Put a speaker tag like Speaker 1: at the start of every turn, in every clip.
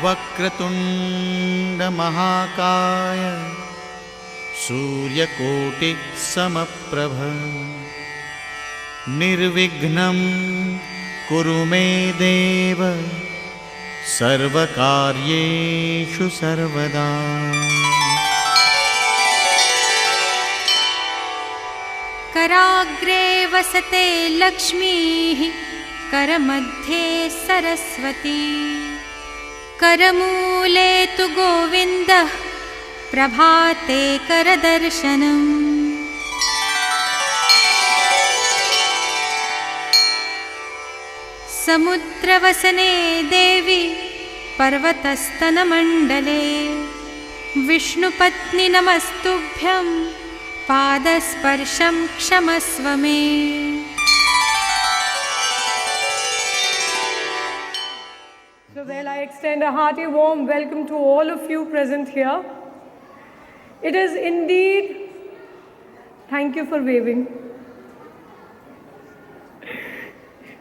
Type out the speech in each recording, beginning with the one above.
Speaker 1: वक्रतुंड महाकाय सूर्यकोटि समप्रभ निर्विघ्नं कुरु मे देव सर्वकार्येषु सर्वदा।
Speaker 2: कराग्रे वसते लक्ष्मीः करमध्ये सरस्वती करमूले तु गोविन्दः प्रभाते करदर्शनम्। समुद्रवसने देवी पर्वतस्तनमण्डले विष्णुपत्नि नमस्तुभ्यं पादस्पर्शं क्षमस्व मे।
Speaker 3: Well, I extend a hearty warm welcome to all of you present here. It is indeed, thank you for waving.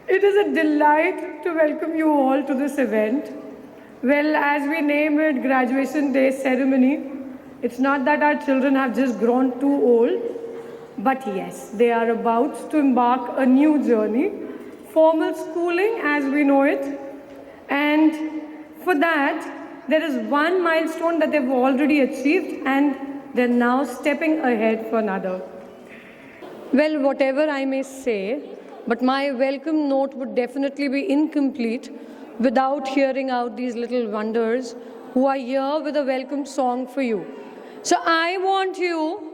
Speaker 3: It is a delight to welcome you all to this event. Well, as we name it Graduation Day Ceremony, it's not that our children have just grown too old, but yes, they are about to embark a new journey, formal schooling as we know it. And for that, there is one milestone that they've already achieved and they're now stepping ahead for another. Well, whatever I may say, but my welcome note would definitely be incomplete without hearing out these little wonders who are here with a welcome song for you. So I want you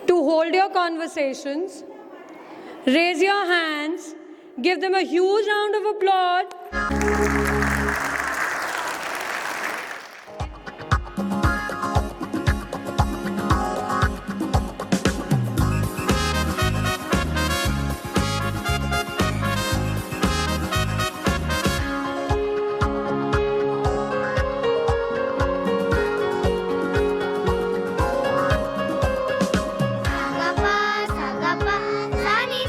Speaker 3: to hold your conversations, raise your hands, give them a huge round of applause.
Speaker 4: Sani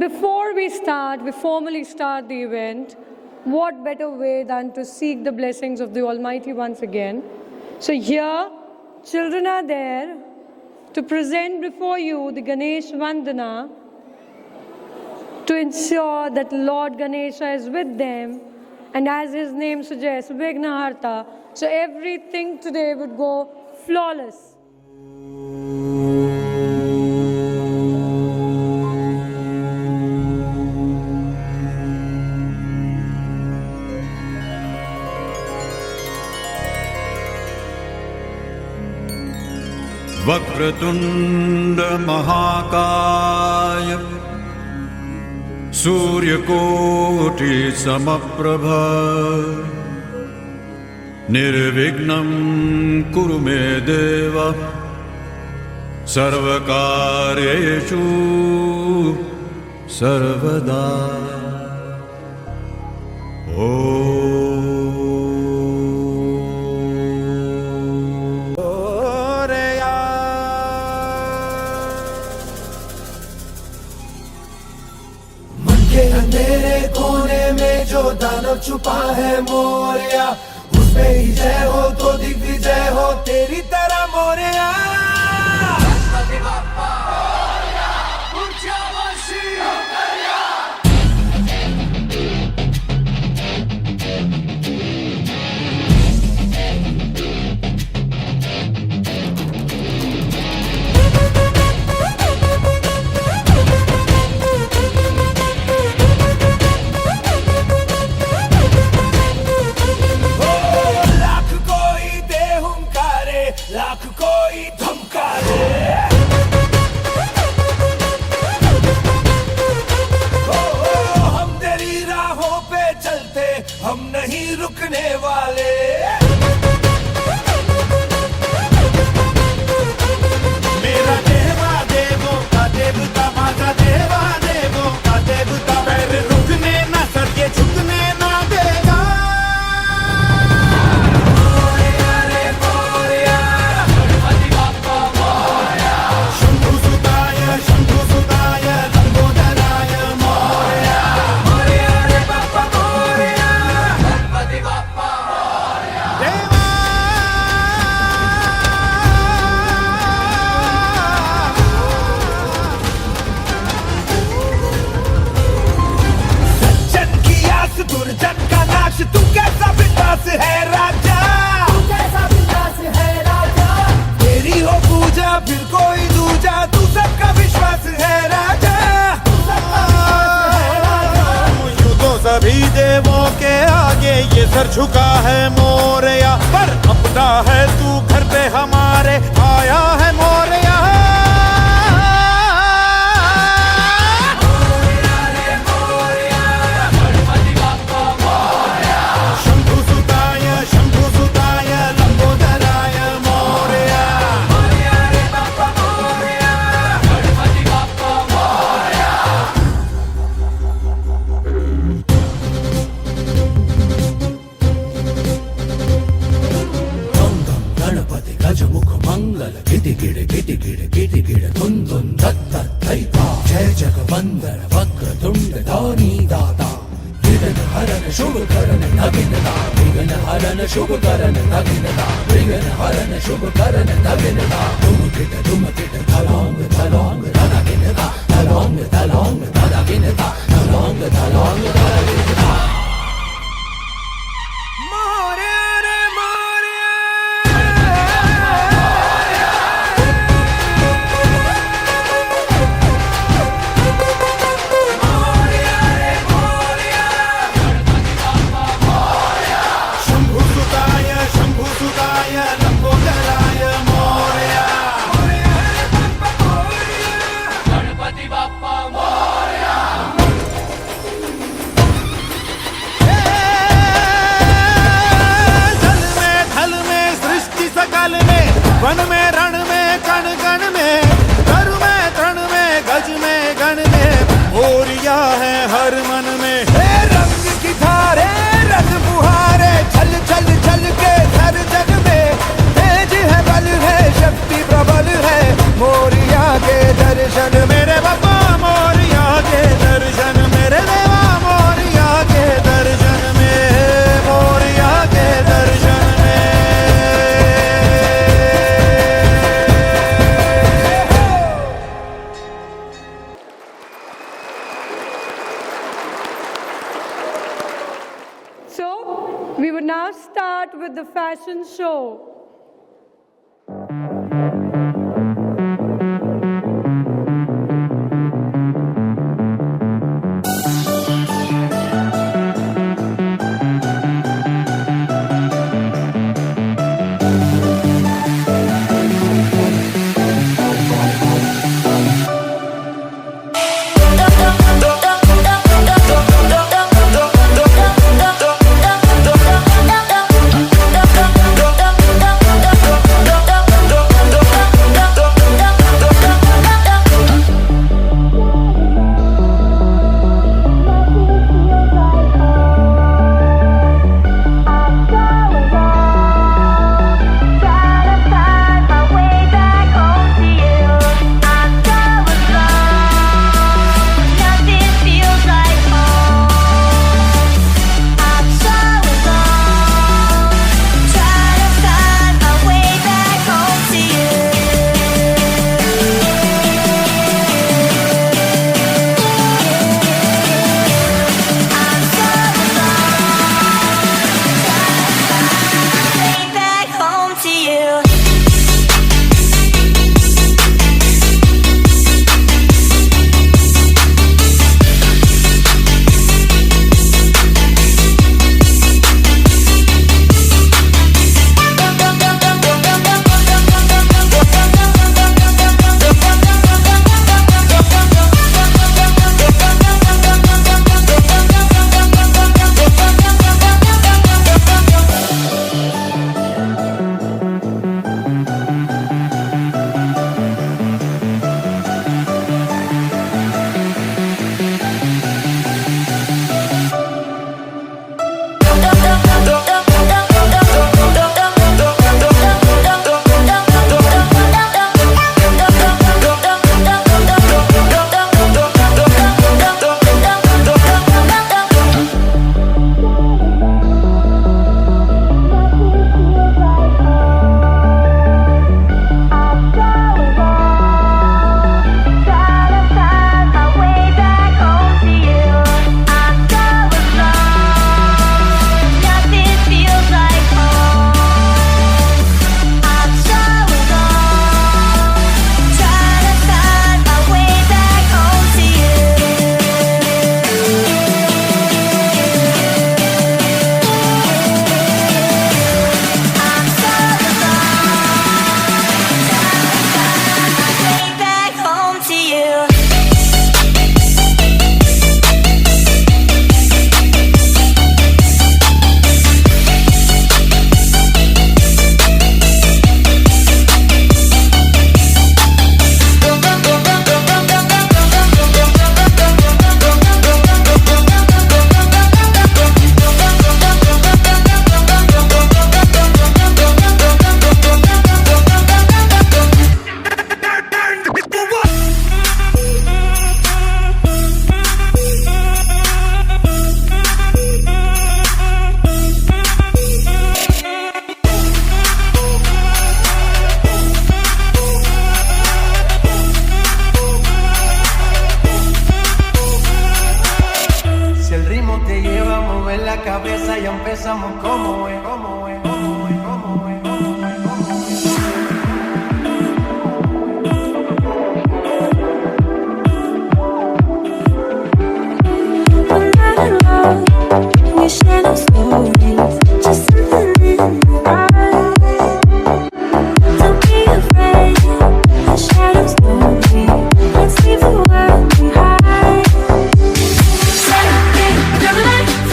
Speaker 3: before we formally start the event, what better way than to seek the blessings of the Almighty once again. So here, children are there to present before you the Ganesh Vandana to ensure that Lord Ganesha is with them, and as his name suggests, Vignaharta. So everything today would go flawless.
Speaker 4: Vakratunda महाकाय सूर्यकोटि समप्रभ निर्विघ्नं कुरु मे देव सर्वकार्येषु सर्वदा।
Speaker 5: अंधेरे कोने में जो दानव छुपा है मोरया, उसमें ही जय हो तो दिग्विजय हो तेरी तरह मोरया। लाख कोई धमकारे, हम तेरी राहों पे चलते, हम नहीं रुकने वाले। मेरा देवा देवों का देवता, माता देवा देवों का देवता, पैर रुकने ना सके झुकने ना देगा। दुर्जन का नाश तू कैसा विश्वास है राजा, तू कैसा विश्वास है राजा, तेरी हो पूजा फिर कोई दूजा, तू सबका विश्वास है राजा, तू सबका विश्वास है राजा। यूं तो सभी देवों के आगे ये सर झुका है मोरया, पर अपना है तू घर पे हमारे आया है मोरया। जय जगवंदन वक्रतुंड धौनी दाता, विघ्न हरन शुभ करन नगिनता, विघ्न हरन शुभ करन नगिनता, विघ्न हरन शुभ करन नगिनता। धुम kit धलांग धलांग धनागिनता, धलांग धलांग धनागिनता, धलांग धलांग धनागिनता।
Speaker 3: So, we will now start with the fashion show.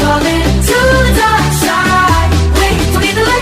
Speaker 6: Falling to the dark side, wait to be the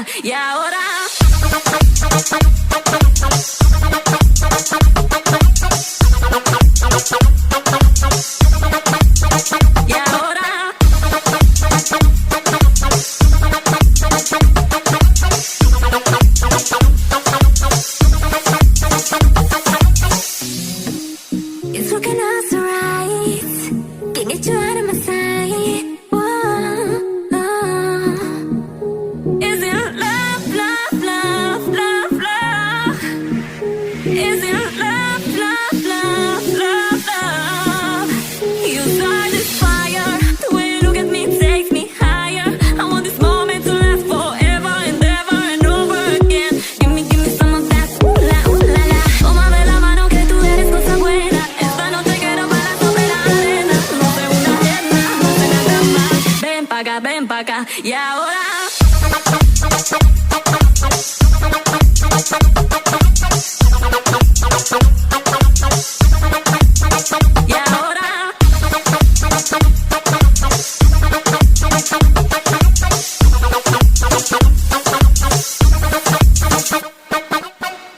Speaker 6: puerta y ahora. Y ahora. It's working out so right. Can't get you out of my sight. Whoa, oh. Is it love, love, love, love, love? Is it love, love, love, love, love? You start this fire. The way you look at me takes me higher. I want this moment to last forever and ever and over again. Give me some of that. Ooh la, la. Tómame la mano que tú eres cosa buena. Esta noche quiero bailar sobre la arena. No sé una pierna, no sé nada más. Ven pa' acá, y ahora. Y ahora.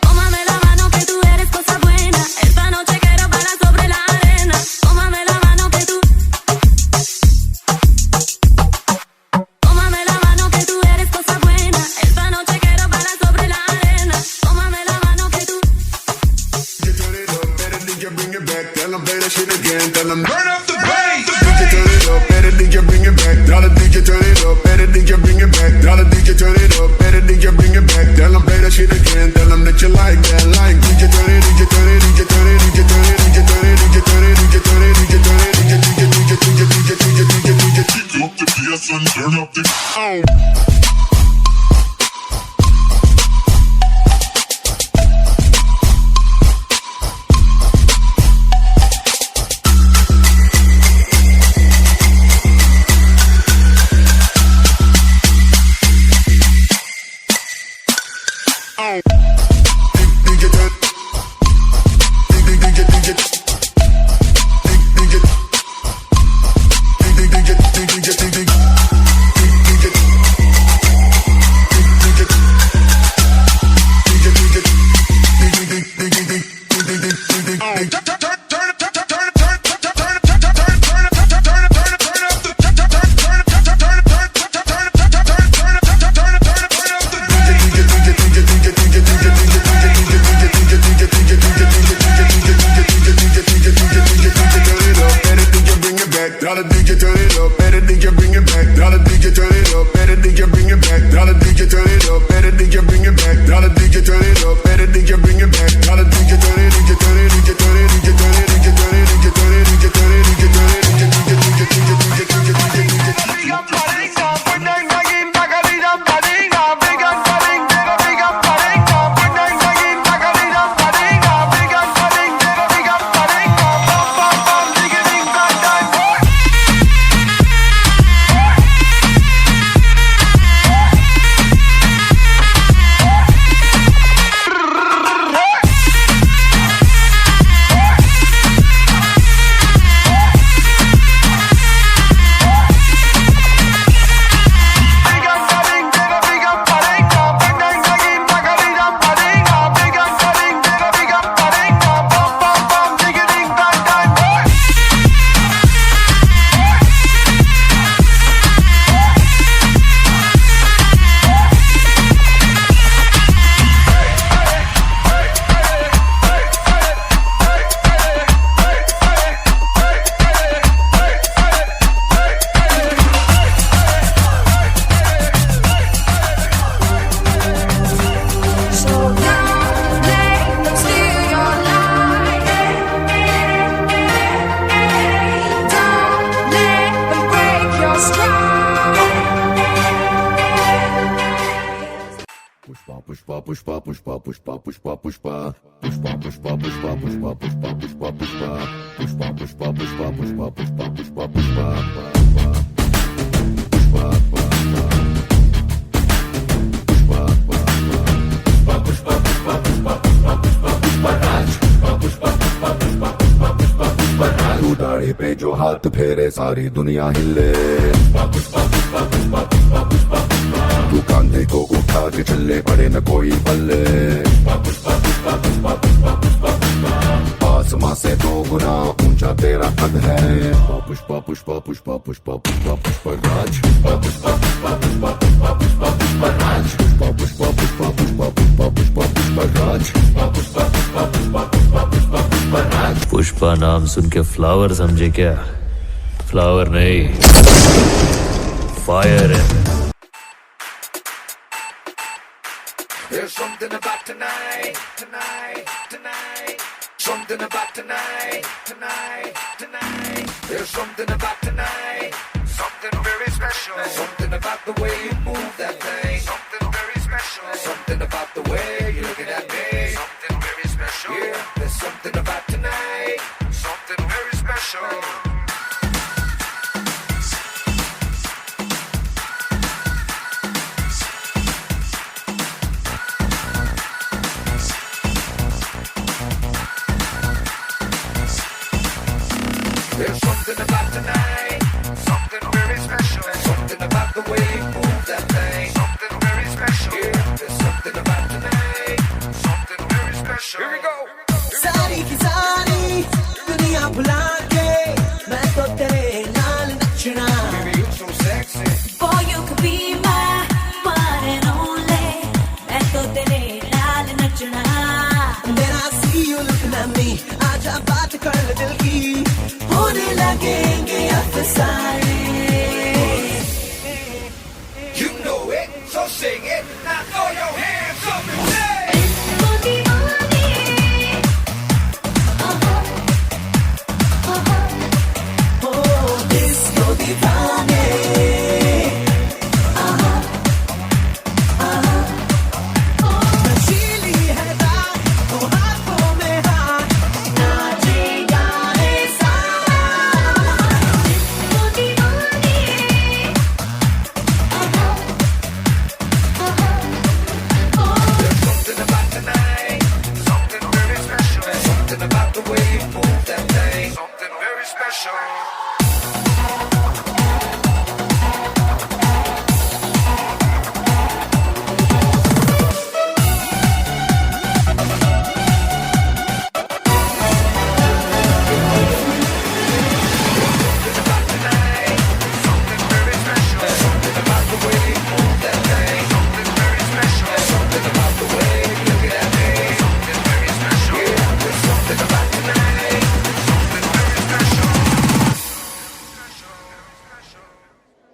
Speaker 6: Tómame la mano que tú eres cosa buena. Esta noche quiero bailar sobre la arena. Tómame la mano que tú. Tómame la mano que tú eres cosa buena. Esta noche quiero bailar sobre la arena. Tómame la mano que tú.
Speaker 7: You turn it up, better DJ bring it back. Tell them play that shit again. Tell them turn up the bass. DJ turn it up, better DJ bring it back. Tell the DJ turn it up, better DJ bring it back. Tell the DJ turn it up, better DJ bring it back. Tell them play that shit again. Tell them that you like that, like DJ turn it, DJ turn it, DJ turn it, DJ turn it, DJ turn it, DJ turn it, DJ turn it, DJ turn it, DJ kick up the PS and turn up the. DJ turn. Tell the DJ turn it up, better DJ bring it back. Tell the DJ turn it up, better DJ bring it back. Tell the DJ turn it up, better DJ bring it back. Tell the DJ turn it up, better DJ bring it back. Tell the DJ turn it, DJ turn it, DJ turn it, DJ turn it, DJ turn it, DJ turn it, DJ turn it, DJ turn it,
Speaker 4: Pushpa, pushpa, pushpa, pushpa, pushpa, pushpa, pushpa, pushpa, pushpa, pushpa, pushpa, pushpa, pushpa, pushpa, pushpa, pushpa, pushpa, pushpa, pushpa, pushpa, तू दाढ़ी पे जो हाथ फेरे सारी दुनिया हिले, तू कांधे को उठा के चले पड़े न कोई पल्ले आसमां से 2 गुना ऊंचा तेरा कद है पुष्पा पुष्पा पुष्पा पुष्पा पुष्पा पुष्पराज पुष्पा पुष्पा पुष्पा पुष्पा पुष्पराज पुष्पा पुष्पा पुष्पा पुष्पा पुष्पा पुष्पा पुष्पराज पुष्पा पुष्पा पुष्पा पुष्पा पुष्पा पुष्पराज।
Speaker 8: पुष्पा नाम सुन के फ्लावर समझे क्या? फ्लावर नहीं, फायर है।
Speaker 5: There's something about tonight, tonight, tonight. Something about tonight, tonight, tonight. There's something about tonight, something very special. Something about the way you move that thing, something very special. Something about the way you look at me, something very special. Yeah, there's something about tonight, something very special. There's something about tonight, something very special. Something about the way you move that thing, something very special. Yeah, there's something about tonight, something very special. Here we go.
Speaker 9: सारी की सारी दुनिया भुला के मैं तो तेरे नाल नचना।
Speaker 5: Baby, you so sexy.
Speaker 6: Boy, you could be my one and only. मैं तो तेरे नाल नचना।
Speaker 9: मेरा see you looking at me, आजा बात कर ले दिल की, होने लगेंगे अफसाने।
Speaker 5: You know it, so sing it. Now throw your hands up and say.
Speaker 9: Oh, disco दीवाने। नशीली है रात, तो हाथों में हाथ, नाचे गाए
Speaker 5: There's something about tonight, something very special. Something about the way you move that thing, something very special.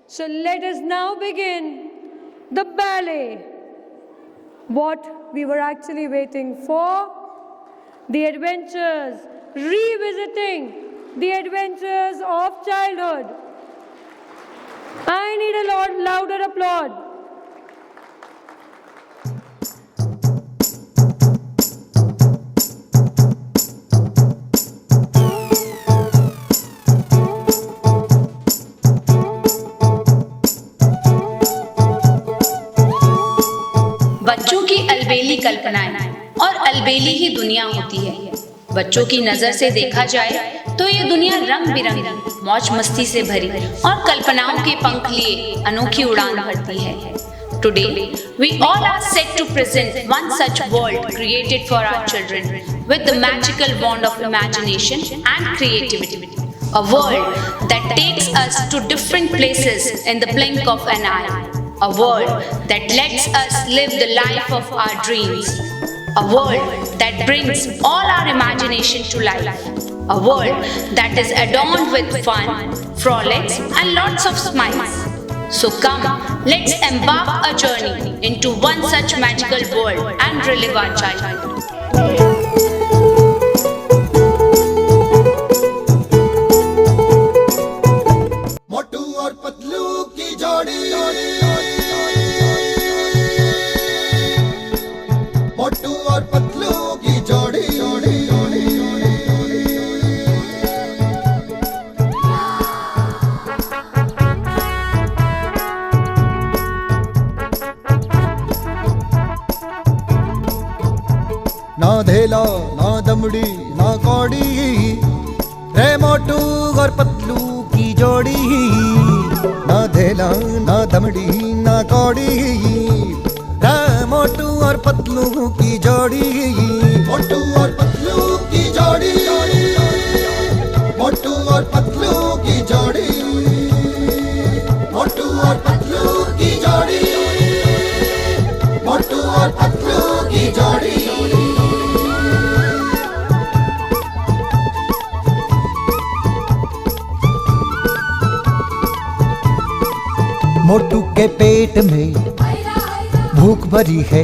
Speaker 3: So let us now begin the ballet. What we were actually waiting for, the adventures, revisiting the adventures of childhood. I need a lot louder applaud.
Speaker 10: बच्चों की अलबेली कल्पनाएं और अलबेली ही दुनिया होती है। बच्चों की नजर से देखा जाए तो ये दुनिया रंग बिरंगी, मौज मस्ती से भरी और कल्पनाओं के पंख लिए अनोखी उड़ान भरती है। Today, we all are set to present one such world created for our children with the magical wand of imagination and creativity. A world that takes us to different places in the blink of an eye. A world that lets us live the life of our dreams. A world that brings all our imagination to life. A world that is adorned with fun, frolics and lots of smiles. So come, let's embark a journey into one such magical world and relive our childhood.
Speaker 5: मोटू और पतलू की जोड़ी, मोटू और पतलू की जोड़ी,
Speaker 9: ना धेला ना दमड़ी ना कौड़ी, रे मोटू और पतलू की जोड़ी। ना धेला ना दमड़ी ना
Speaker 5: कौड़ी, मोटू और पतलू की जोड़ी, मोटू और पतलू की जोड़ी, मोटू और पतलू की जोड़ी, मोटू और पतलू की जोड़ी, मोटू और पतलू की जोड़ी। मोटू के पेट में भूख भरी है,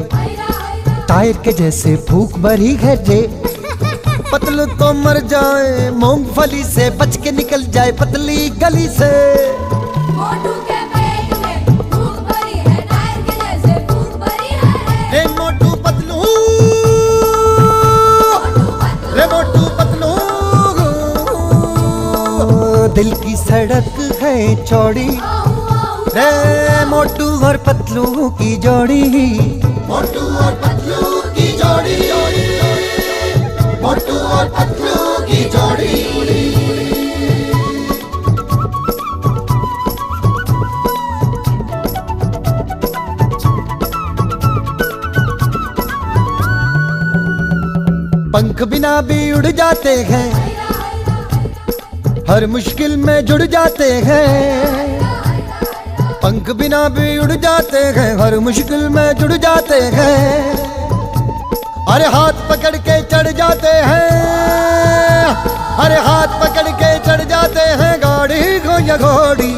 Speaker 5: टायर के जैसे भूख भरी है रे। पतलू तो मर जाए मूंगफली से, बच के निकल जाए पतली गली से।
Speaker 6: मोटू के पेट में भूख भरी है, टायर के जैसे भूख भरी है।
Speaker 5: रे मोटू पतलू, रे मोटू पतलू, दिल की सड़क है चौड़ी, रे मोटू और पतलू की जोड़ी, मोटू और पतलू की जोड़ी, मोटू और पतलू की जोड़ी। पंख बिना भी उड़ जाते हैं, हर मुश्किल में जुड़ जाते हैं। पंख बिना भी उड़ जाते हैं, हर मुश्किल में जुड़ जाते हैं। अरे हाथ पकड़ के चढ़ जाते हैं, अरे हाथ पकड़ के चढ़ जाते हैं गाड़ी को या घोड़ी।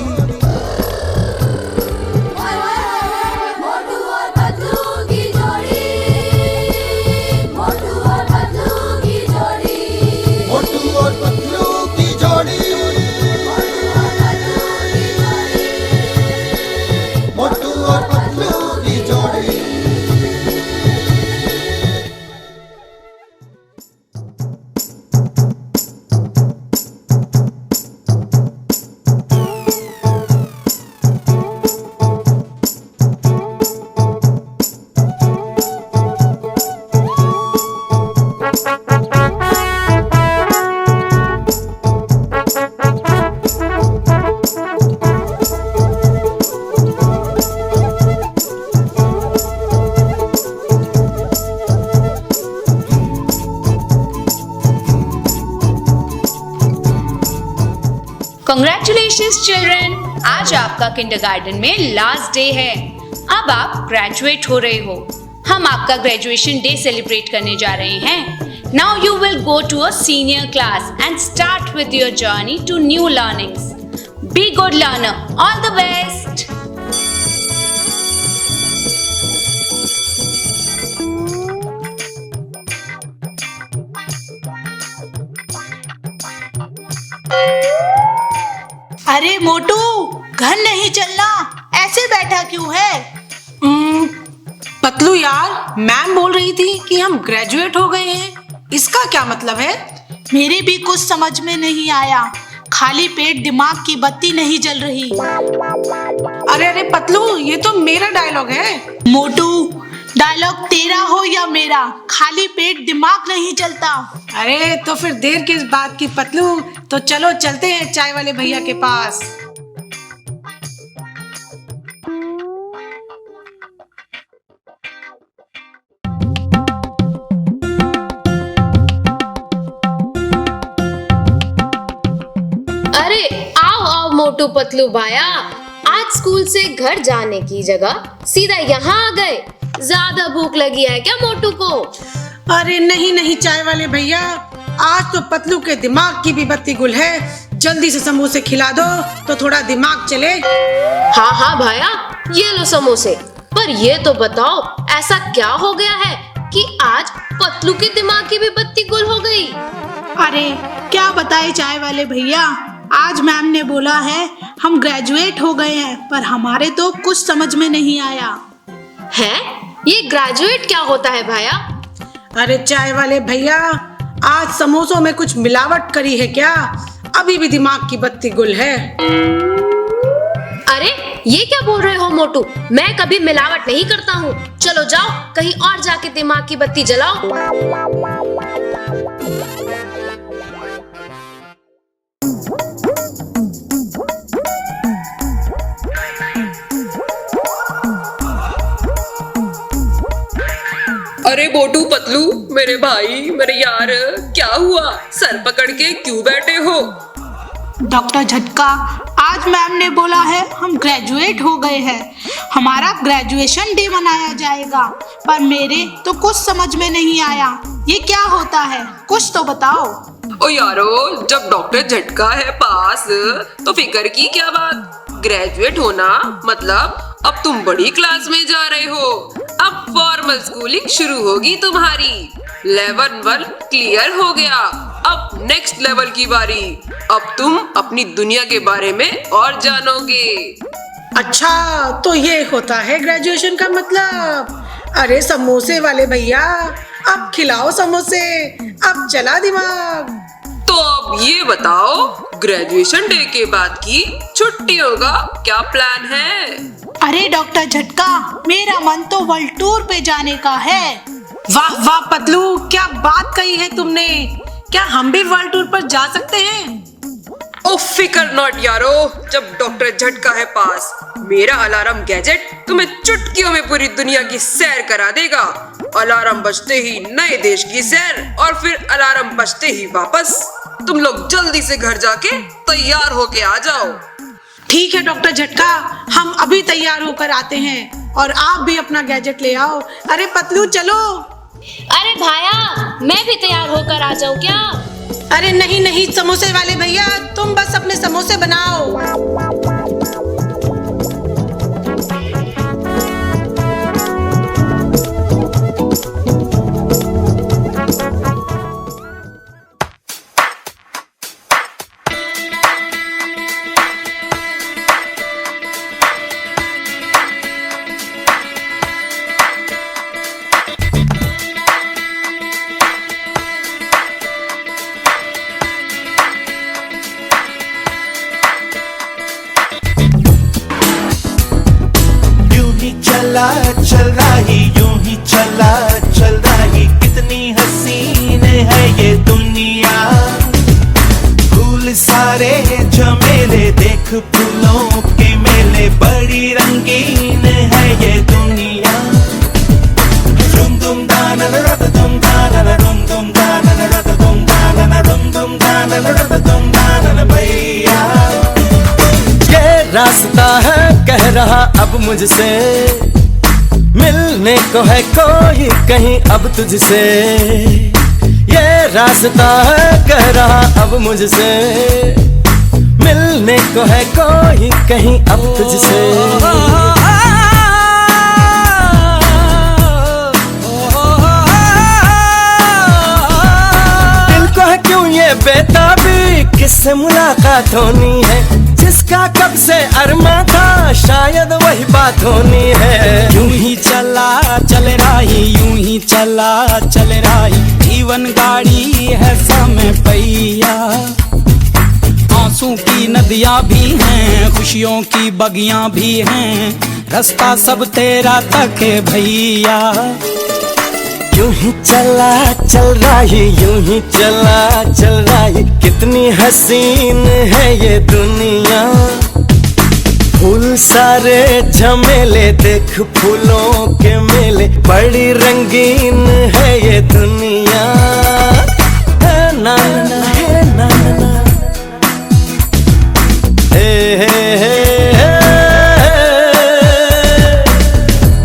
Speaker 6: मोटू और पतलू की जोड़ी, मोटू और पतलू की जोड़ी,
Speaker 5: मोटू और पतलू की जोड़ी, मोटू और पतलू की जोड़ी।
Speaker 10: Congratulations children! आज आपका किंडरगार्टन में लास्ट डे है। अब आप ग्रेजुएट हो रहे हो। हम आपका ग्रेजुएशन डे सेलिब्रेट करने जा रहे हैं। Now you will go to a senior class and start with your journey to new learnings. Be good learner. All the best.
Speaker 11: अरे मोटू, घर नहीं चलना, ऐसे बैठा क्यों है?
Speaker 12: पतलू यार, मैम बोल रही थी कि हम ग्रेजुएट हो गए हैं, इसका क्या मतलब है?
Speaker 11: मेरे भी कुछ समझ में नहीं आया। खाली पेट दिमाग की बत्ती नहीं जल रही।
Speaker 12: अरे अरे पतलू, ये तो मेरा डायलॉग है।
Speaker 11: मोटू, डायलॉग तेरा हो या मेरा, खाली पेट दिमाग नहीं चलता।
Speaker 12: अरे तो फिर देर किस बात की पतलू, तो चलो चलते हैं चाय वाले भैया के पास।
Speaker 13: अरे आओ आओ मोटू पतलू भाया, आज स्कूल से घर जाने की जगह सीधा यहाँ आ गए। ज्यादा भूख लगी है क्या मोटू को?
Speaker 12: अरे नहीं नहीं चाय वाले भैया, आज तो पतलू के दिमाग की भी बत्ती गुल है। जल्दी से समोसे खिला दो तो थोड़ा दिमाग चले।
Speaker 13: हाँ हाँ भाया, ये लो समोसे। पर ये तो बताओ, ऐसा क्या हो गया है कि आज पतलू के दिमाग की भी बत्ती गुल हो गई?
Speaker 11: अरे क्या बताए चाय वाले भैया, आज मैम ने बोला है हम ग्रेजुएट हो गए हैं, पर हमारे तो कुछ समझ में नहीं आया।
Speaker 13: है? ये ग्रेजुएट क्या होता है भाया?
Speaker 12: अरे चाय वाले भैया, आज समोसों में कुछ मिलावट करी है क्या? अभी भी दिमाग की बत्ती गुल है।
Speaker 13: अरे ये क्या बोल रहे हो मोटू, मैं कभी मिलावट नहीं करता हूँ। चलो जाओ, कहीं और जाके दिमाग की बत्ती जलाओ।
Speaker 14: अरे मोटू पतलू, मेरे भाई, मेरे यार, क्या हुआ? सर पकड़ के क्यों बैठे हो?
Speaker 11: डॉक्टर झटका, आज मैम ने बोला है हम ग्रेजुएट हो गए हैं, हमारा ग्रेजुएशन डे मनाया जाएगा। पर मेरे तो कुछ समझ में नहीं आया, ये क्या होता है, कुछ तो बताओ।
Speaker 14: ओ यारो, जब डॉक्टर झटका है पास तो फिक्र की क्या बात। ग्रेजुएट होना मतलब अब तुम बड़ी क्लास में जा रहे हो। अब फॉर्मल स्कूलिंग शुरू होगी तुम्हारी। लेवल 1 क्लियर हो गया, अब नेक्स्ट लेवल की बारी। अब तुम अपनी दुनिया के बारे में और जानोगे।
Speaker 12: अच्छा, तो ये होता है ग्रेजुएशन का मतलब। अरे समोसे वाले भैया, अब खिलाओ समोसे, अब चला दिमाग।
Speaker 14: तो अब ये बताओ, ग्रेजुएशन डे के बाद की छुट्टियों का क्या प्लान है?
Speaker 11: अरे डॉक्टर झटका, मेरा मन तो वर्ल्ड टूर पे जाने का है।
Speaker 12: वाह वाह पतलू, क्या बात कही है तुमने। क्या हम भी वर्ल्ड टूर पर जा सकते हैं?
Speaker 14: ओ फिकर नॉट यारो, जब डॉक्टर झटका है पास, मेरा अलार्म गैजेट तुम्हें चुटकियों में पूरी दुनिया की सैर करा देगा। अलार्म बजते ही नए देश की सैर, और फिर अलार्म बजते ही वापस। तुम लोग जल्दी से घर जाके तैयार होके आ जाओ।
Speaker 12: ठीक है डॉक्टर झटका, हम अभी तैयार होकर आते हैं, और आप भी अपना गैजेट ले आओ। अरे पतलू चलो।
Speaker 13: अरे भाया, मैं भी तैयार होकर आ जाऊं क्या?
Speaker 12: अरे नहीं नहीं समोसे वाले भैया, तुम बस अपने समोसे बनाओ।
Speaker 5: चल रही, यूं ही चल रही, कितनी हसीन है ये दुनिया। फूल सारे झमेले, देख फूलों के मेले, बड़ी रंगीन है ये दुनिया। रुम दुम दाना रत दुम दाना, रुम दुम दाना रत दुम दाना, रुम दुम दाना रत दुम दाना भैया।
Speaker 15: ये रास्ता है कह रहा अब मुझसे, मिलने को है कोई कहीं अब तुझसे। ये रास्ता है कह रहा अब मुझसे, मिलने को है कोई कहीं अब तुझसे। दिल को है क्यों ये बेताबी, किससे मुलाकात होनी है, जिसका कब से अरमा था शायद वही बात होनी है।
Speaker 16: यूं ही चला चल रही, यूं ही चला चल रही, जीवन गाड़ी है समय पहिया। आंसू की नदियां भी हैं, खुशियों की बगियां भी हैं, रास्ता सब तेरा तक है भैया।
Speaker 15: यूं ही चला चल रही, यूं ही चला चल रही, कितनी हसीन है ये दुनिया। फूल सारे झमेले, देख फूलों के मेले, बड़ी रंगीन है ये दुनिया। है ना ना, है ना ना, हे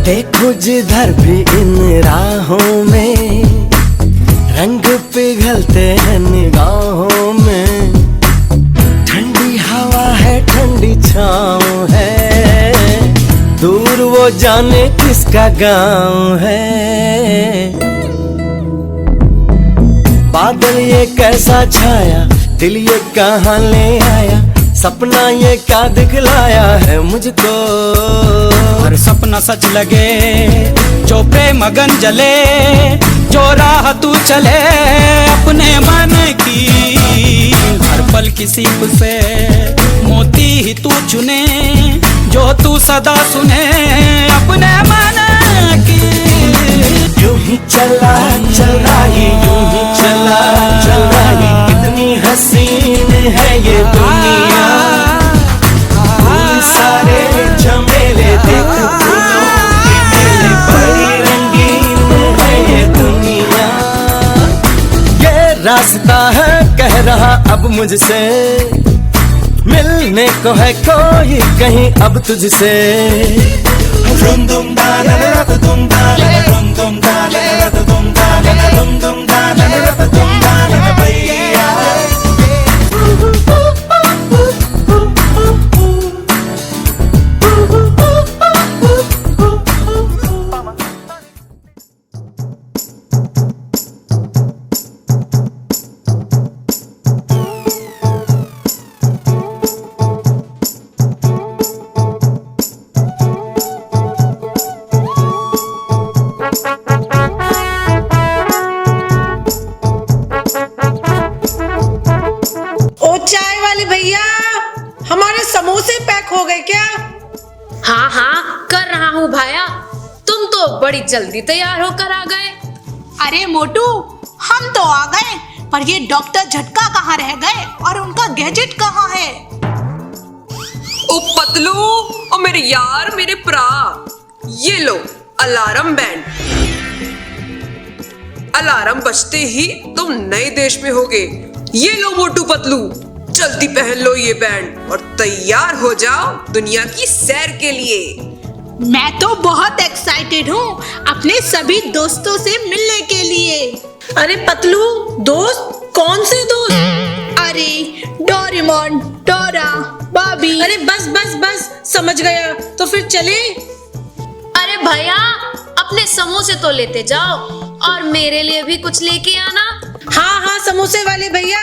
Speaker 15: देखो जिधर भी इन राहों में, रंग पिघलते हैं निगाहों में। ठंडी हवा है, ठंडी छाँव है, दूर वो जाने किसका गाँव है। बादल ये कैसा छाया, दिल ये कहाँ ले आया, सपना ये क्या दिखलाया है मुझको।
Speaker 16: हर सपना सच लगे, जो प्रेम अगन जले, जो राह तू चले अपने मन की। हर पल किसी से मोती ही तू चुने, जो तू सदा सुने अपने मन की।
Speaker 15: यूं ही चला चल रही, यूं ही चला चल रही, कितनी हसीन है ये दुनिया। फूल सारे झमेले, देख फूलों के मेले, बड़ी रंगीन है ये रास्ता है कह रहा अब मुझसे, मिलने को है कोई कहीं अब तुझसे।
Speaker 5: Dum dum da la la la dum da la la dum dum da la la la dum da la la dum dum da la la la dum da la la भैया।
Speaker 12: समोसे पैक हो गए क्या?
Speaker 13: हाँ हाँ कर रहा हूँ भाया, तुम तो बड़ी जल्दी तैयार होकर आ गए।
Speaker 11: अरे मोटू, हम तो आ गए, पर ये डॉक्टर झटका कहाँ रह गए और उनका गैजेट कहाँ है?
Speaker 14: ओ पतलू, ओ मेरे यार, मेरे प्रा, ये लो अलार्म बैंड। अलार्म बजते ही तुम नए देश में होगे। ये लो मोटू पतलू, जल्दी पहन लो ये बैंड और तैयार हो जाओ दुनिया की सैर के लिए।
Speaker 11: मैं तो बहुत एक्साइटेड हूँ अपने सभी दोस्तों से मिलने के लिए।
Speaker 12: अरे पतलू, दोस्त? कौन से दोस्त?
Speaker 11: अरे डोरेमोन, डोरा, बॉबी।
Speaker 12: अरे बस बस बस, समझ गया, तो फिर चले।
Speaker 13: अरे भैया, अपने समोसे तो लेते जाओ और मेरे लिए भी कुछ लेके आना।
Speaker 12: हाँ हाँ, समोसे वाले भैया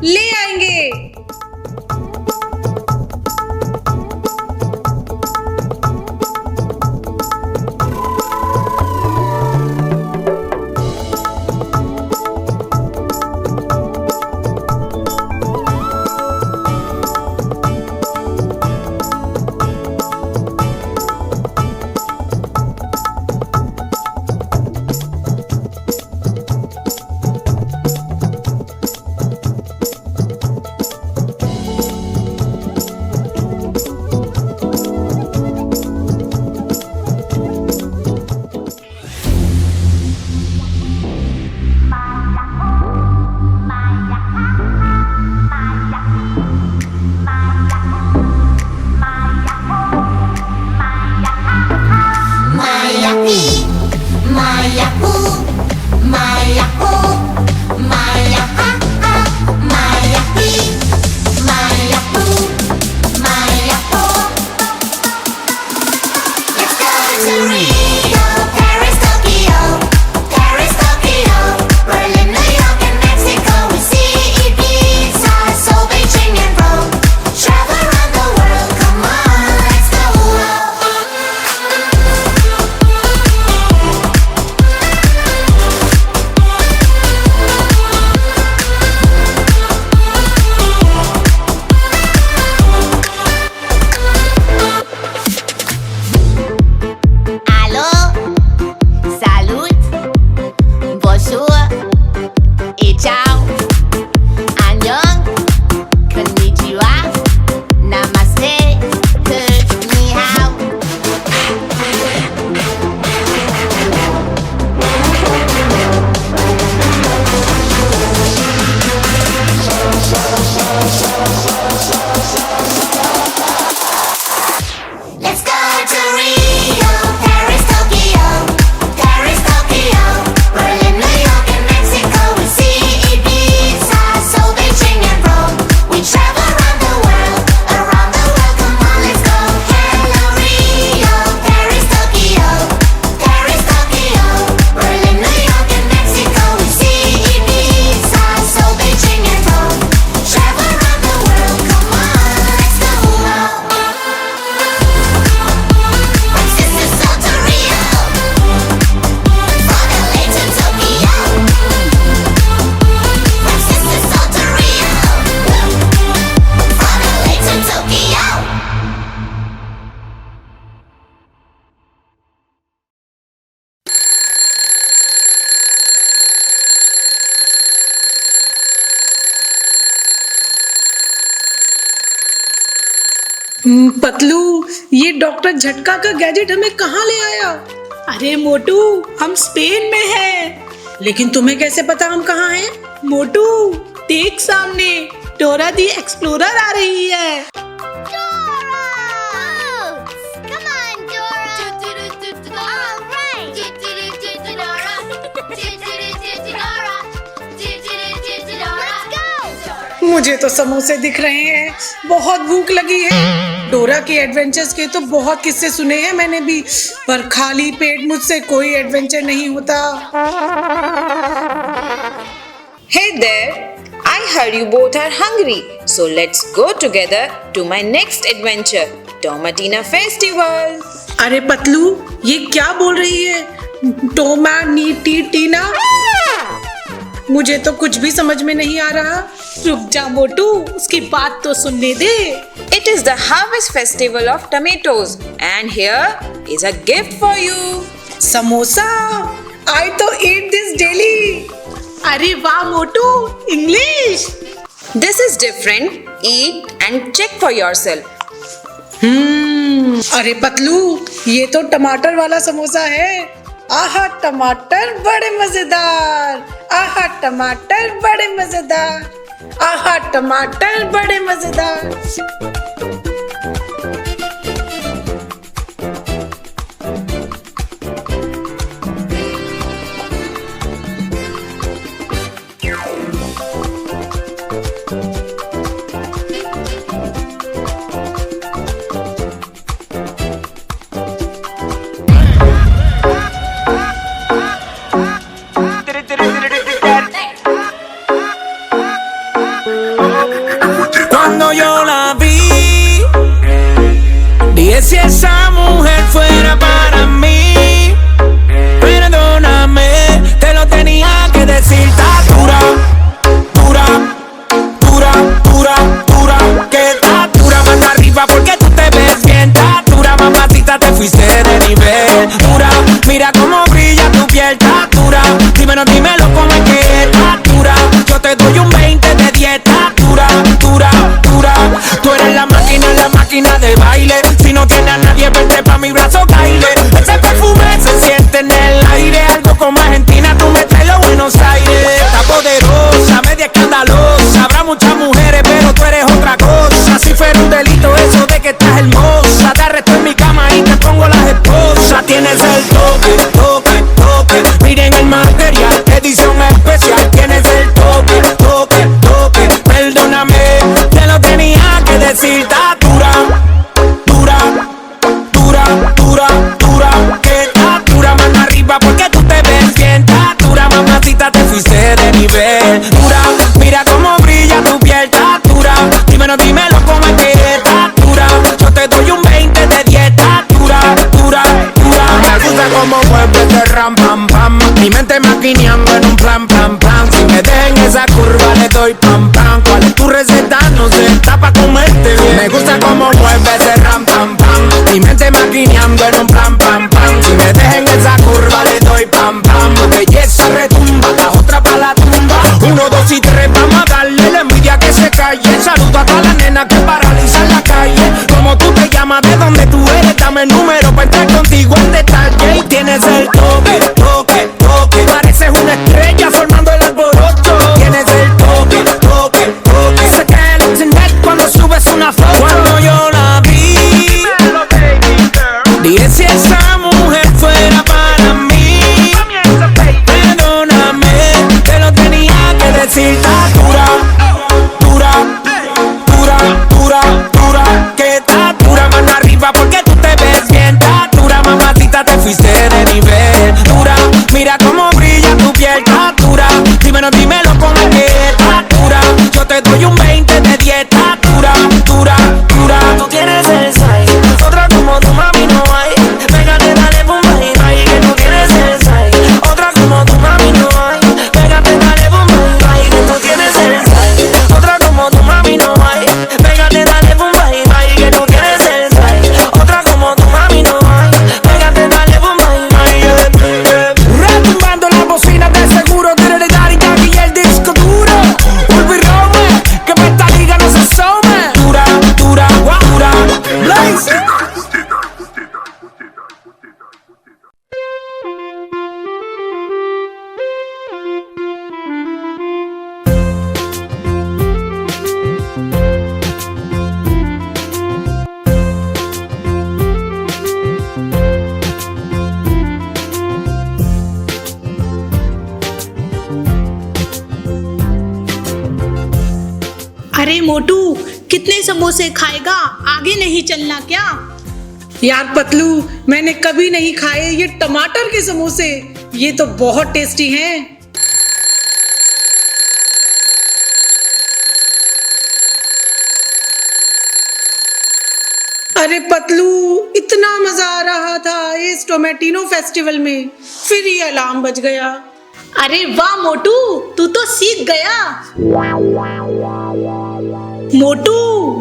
Speaker 12: ले आएंगे। पतलू, ये डॉक्टर झटका का गैजेट हमें कहाँ ले आया?
Speaker 11: अरे मोटू, हम स्पेन में हैं।
Speaker 12: लेकिन तुम्हें कैसे पता हम कहाँ हैं?
Speaker 11: मोटू देख सामने डोरा दी एक्सप्लोरर आ रही है।
Speaker 12: मुझे तो समोसे दिख रहे हैं, बहुत भूख लगी है। डोरा के एडवेंचर्स के तो बहुत किस्से सुने हैं मैंने भी, पर खाली पेट मुझसे कोई एडवेंचर नहीं होता।
Speaker 17: Hey there, I heard you both are hungry, so let's go together to my next adventure, Tomatina Festival.
Speaker 12: अरे पतलू, ये क्या बोल रही है? टोमाटीना? मुझे तो कुछ भी समझ में नहीं आ रहा।
Speaker 11: रुक जा मोटू, उसकी बात तो सुनने दे।
Speaker 17: It is the harvest festival of tomatoes, and here is a gift for you.
Speaker 12: Samosa? I तो eat this daily.
Speaker 11: अरे वाह मोटू, English.
Speaker 17: This is different. Eat and check for yourself.
Speaker 12: अरे पतलू, ये तो टमाटर वाला समोसा है। आहा टमाटर बड़े मजेदार, आहा टमाटर बड़े मजेदार, आहा टमाटर बड़े मजेदार।
Speaker 5: Cuando yo la vi, dije si esa mujer fuera para mí. Perdóname, te lo tenía que decir. Está dura, dura, dura, dura, dura. Que está dura, mano arriba porque tú te ves bien. Está dura, mamacita, te fuiste de nivel. Dura, mira cómo brilla tu piel. Está dura, dímelo cómo es que está dura. Yo te doy un 20 de 10. Está dura, dura, dura. Tú eres la máquina de baile. Si no tienes a nadie, vente pa' mi brazo, caile. Ese perfume se siente en el aire. Algo como Argentina, tú me traes los Buenos Aires. Está poderosa, media escandalosa. Habrá muchas mujeres, pero tú eres otra cosa. Si fuera un delito eso de que estás hermosa, te arresto en mi cama y te pongo las esposas. Tienes el toque, toque, toque. Miren el material, edición especial. Tienes el toque, toque, toque. Perdóname, te lo tenía que decir. Está dura, dura, dura, dura, dura. Que está dura, mano arriba porque tú te ves bien. Está dura, mamacita, te fuiste de nivel. Dura, mira cómo brilla tu piel. Está dura, dímelo cómo es que está dura. Yo te doy un 20 de 10. Está dura, dura, dura. Me gusta cómo mueves de ram, pam, pam. Mi mente maquineando en un plan, plan, plan. Si me dejen esa curva le doy pam, pam. ¿Cuál es tu receta? No sé, está pa' comerte bien. Me gusta cómo mueves de ram, pam, pam. Mi mente maquineando en un plan, pam, pam. Si me dejen esa curva le doy pam, pam. Belleza retumba, la otra pa' la tumba. 1, 2 y 3, vamos a darle la envidia que se calle. Saludo a todas las nenas que paralizan la calle. Como tú te llamas, de dónde tú eres, dame el número pa' entrar contigo en detalle. Y tienes el toque, toque, toque. Pareces una estrella formando el alboroto. Tienes el toque, toque, toque. Se cae el internet cuando subes una foto. Cuando yo la vi, dije si esa
Speaker 11: अरे मोटू, कितने समोसे खाएगा? आगे नहीं चलना क्या?
Speaker 12: यार पतलू, मैंने कभी नहीं खाए ये टमाटर के समोसे। ये तो बहुत टेस्टी हैं। अरे पतलू, इतना मजा आ रहा था इस टोमेटिनो फेस्टिवल में, फिर ये अलार्म बज गया।
Speaker 11: अरे वाह मोटू, तू तो सीख गया। मोटू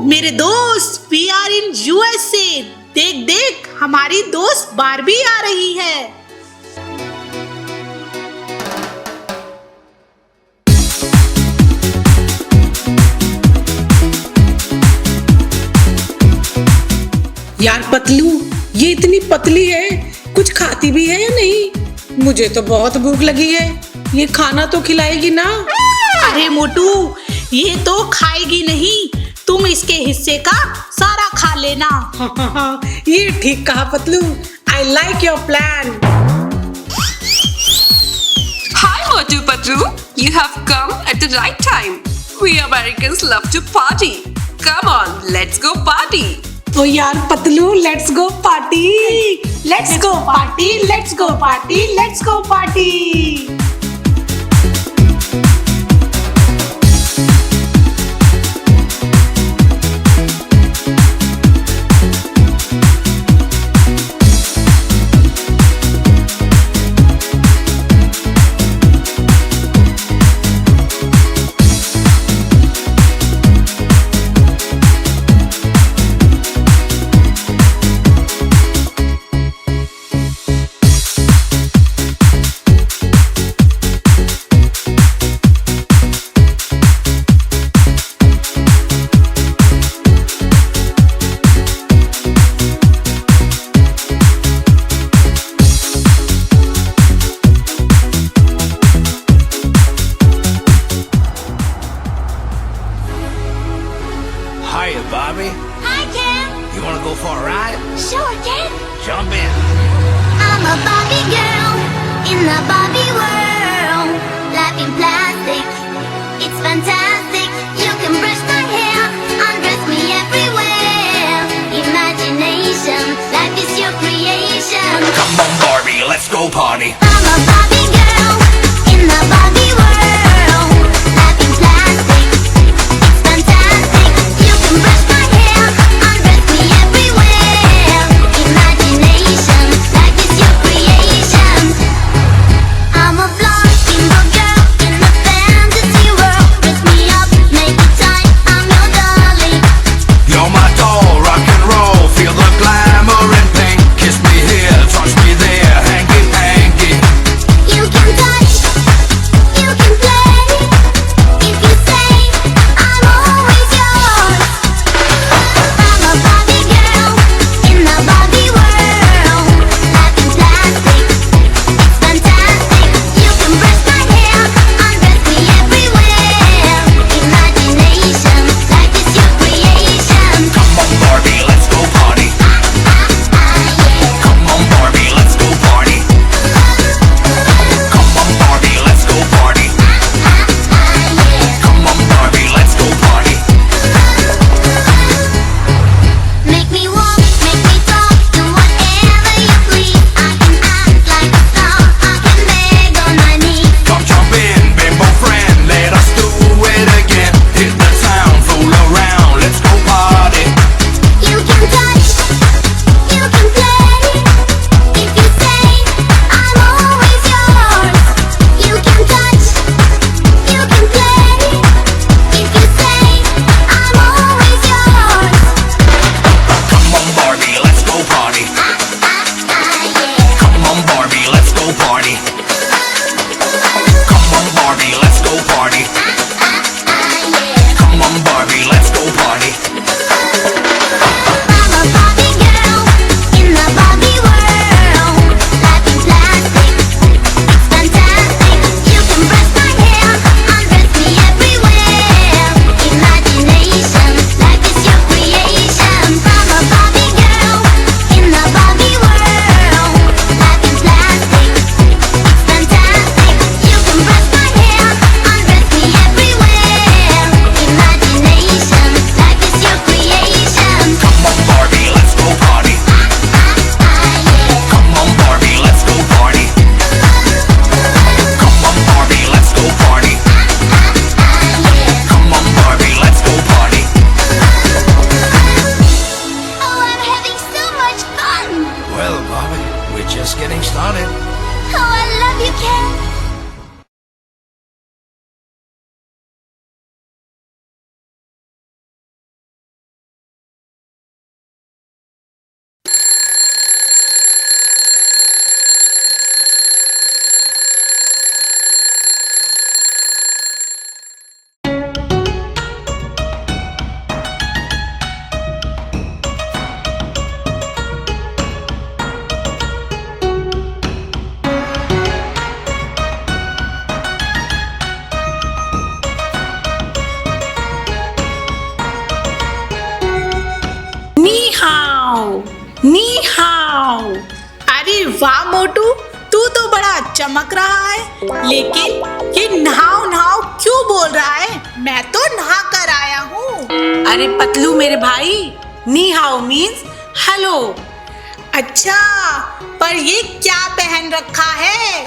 Speaker 11: मेरे दोस्त, वी आर इन यूएसए। देख देख, हमारी दोस्त बारबी आ रही है।
Speaker 12: यार पतलू, ये इतनी पतली है, कुछ खाती भी है या नहीं? मुझे तो बहुत भूख लगी है, ये खाना तो खिलाएगी ना?
Speaker 11: अरे मोटू, ये तो खाएगी नहीं, तुम इसके हिस्से का सारा खा लेना।
Speaker 12: ये ठीक कहा Patlu, I like your plan.
Speaker 14: Hi Motu Patlu, you have come at the right time. We Americans love to party. Come on, let's go party.
Speaker 12: तो यार Patlu, let's go party,
Speaker 11: let's go party, let's go party, let's go party.
Speaker 5: Hiya, Bobby.
Speaker 6: Hi, Ken.
Speaker 5: You wanna go for a ride?
Speaker 6: Sure, Ken.
Speaker 5: Jump in.
Speaker 6: I'm a Barbie girl in the Barbie world. Life in plastic, it's fantastic. You can brush my hair, undress me everywhere. Imagination, life is your creation.
Speaker 5: Come on, Barbie, let's go party.
Speaker 6: I'm a Barbie girl in the Barbie world. Life in plastic, it's fantastic. You can brush my hair, undress me everywhere. Imagination, life is your creation. I'm a flying girl in a fantasy world. Dress me up, make it tight, I'm your darling.
Speaker 5: You're my doll, rock and roll. Feel the glamour and pink. Kiss me here, touch me there. Hanky, hanky,
Speaker 11: knee how. अरे वाह मोटू, तू तो बड़ा चमक रहा है, लेकिन ये नहाओ नहाओ क्यों बोल रहा है? मैं तो नहा कर आया हूँ।
Speaker 12: अरे पतलू मेरे भाई, नी हाउ मीन्स हेलो।
Speaker 11: अच्छा, पर ये क्या पहन रखा है?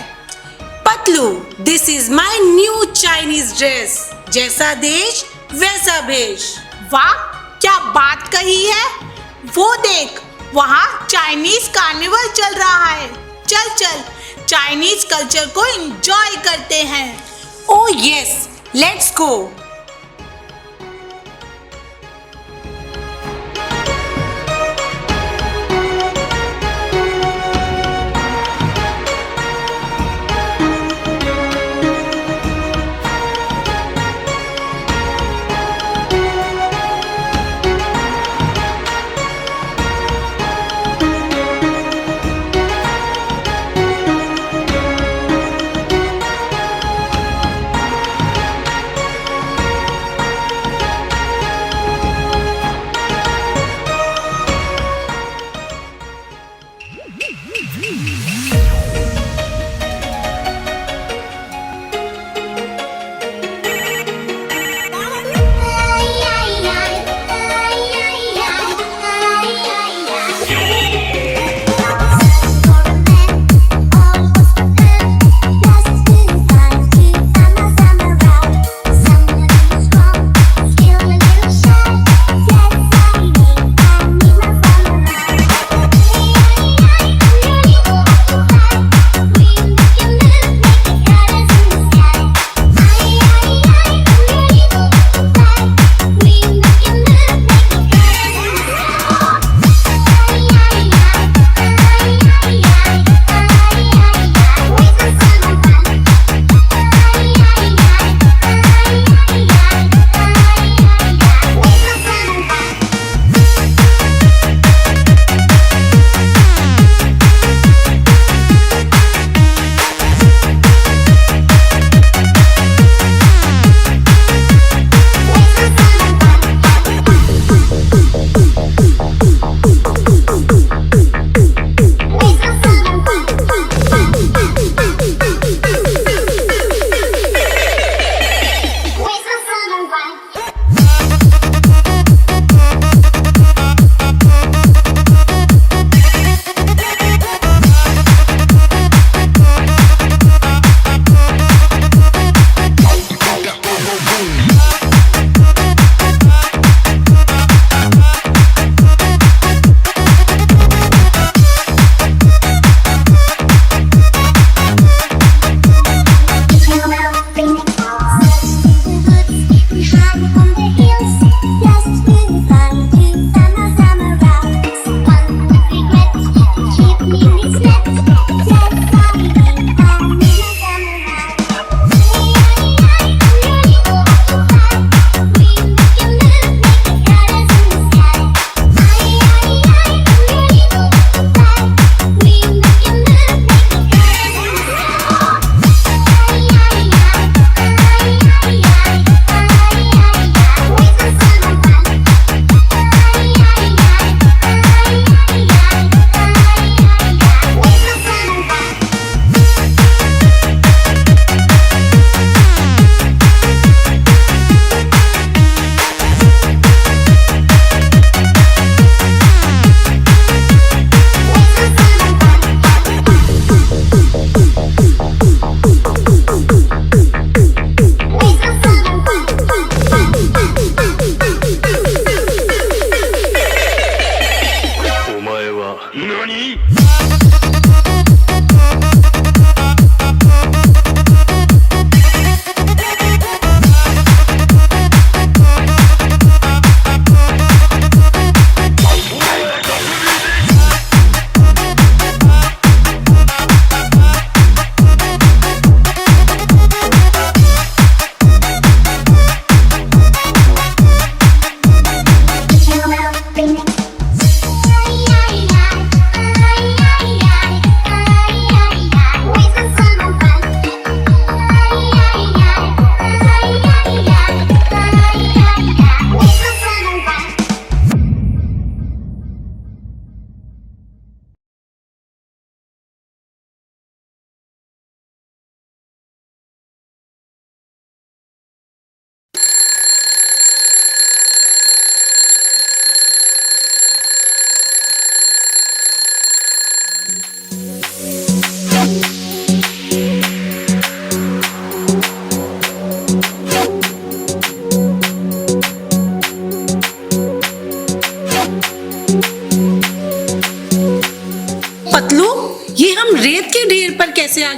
Speaker 12: Patlu, this is my new Chinese dress. जैसा देश वैसा भेष।
Speaker 11: वाह, क्या बात कही है। वो देख, वहाँ चाइनीज कार्निवल चल रहा है। चल चल, चाइनीज कल्चर को एंजॉय करते हैं।
Speaker 12: Oh yes, let's go.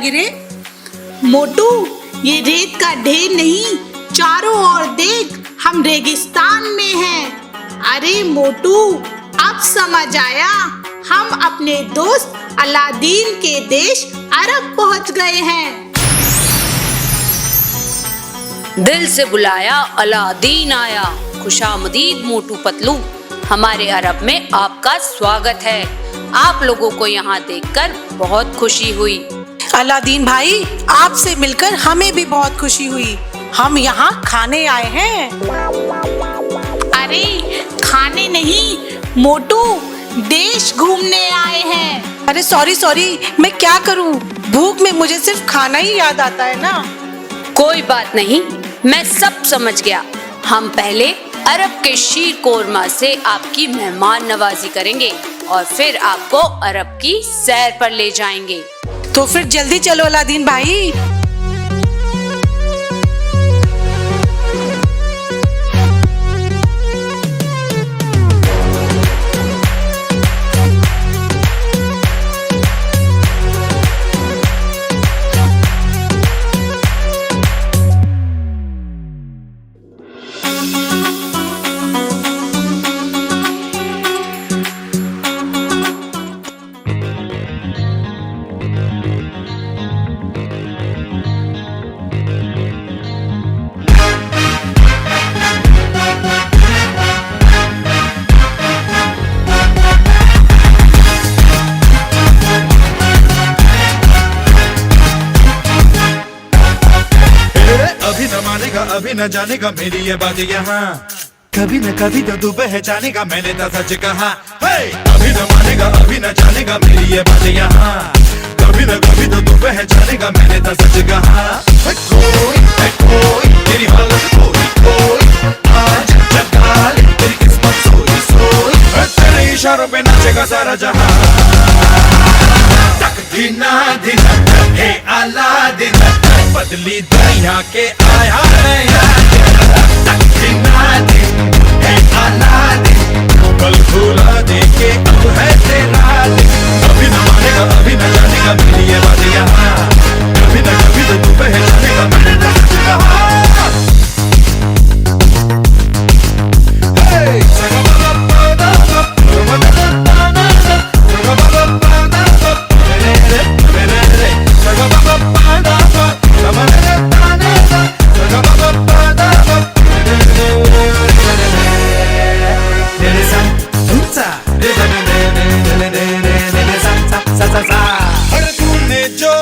Speaker 11: गिरे। मोटू, ये रेत का ढेर नहीं, चारों ओर देख, हम रेगिस्तान में हैं। अरे मोटू, अब समझ आया, हम अपने दोस्त अलादीन के देश अरब पहुंच गए हैं।
Speaker 10: दिल से बुलाया अलादीन आया। खुशामदीद मोटू पतलू, हमारे अरब में आपका स्वागत है। आप लोगों को यहाँ देखकर बहुत खुशी हुई।
Speaker 12: अलादीन भाई, आपसे मिलकर हमें भी बहुत खुशी हुई। हम यहाँ खाने आए हैं।
Speaker 11: अरे खाने नहीं मोटू, देश घूमने आए हैं।
Speaker 12: अरे सॉरी, मैं क्या करूँ, भूख में मुझे सिर्फ खाना ही याद आता है ना।
Speaker 10: कोई बात नहीं, मैं सब समझ गया। हम पहले अरब के शीर कोरमा से आपकी मेहमान नवाजी करेंगे और फिर आपको अरब की सैर पर ले जाएंगे।
Speaker 12: तो फिर जल्दी चलो अलादीन भाई।
Speaker 5: अभी न जानेगा मेरी ये बात यहाँ, कभी न कभी तो तू पहचानेगा, मैंने तो सच कहा। अभी न मानेगा, अभी न जानेगा मेरी ये बात यहाँ, कभी न कभी तो तू पहचानेगा, मैंने तो सच कहा। कोई तेरी हालत कोई आज जगा ले, तेरी किस्मत सोई तेरे इशारों पे नाचेगा सारा जहां। तकदीना दिन हे अलादीन, बदली दुनिया के आया कल खुला देखे अब है तेरा दिन। अभी न मानेगा, अभी न जानेगा मेरी ये बात यहाँ, कभी न कभी तो तू पहचानेगा, मैंने तो सच कहा। अरे तूने जो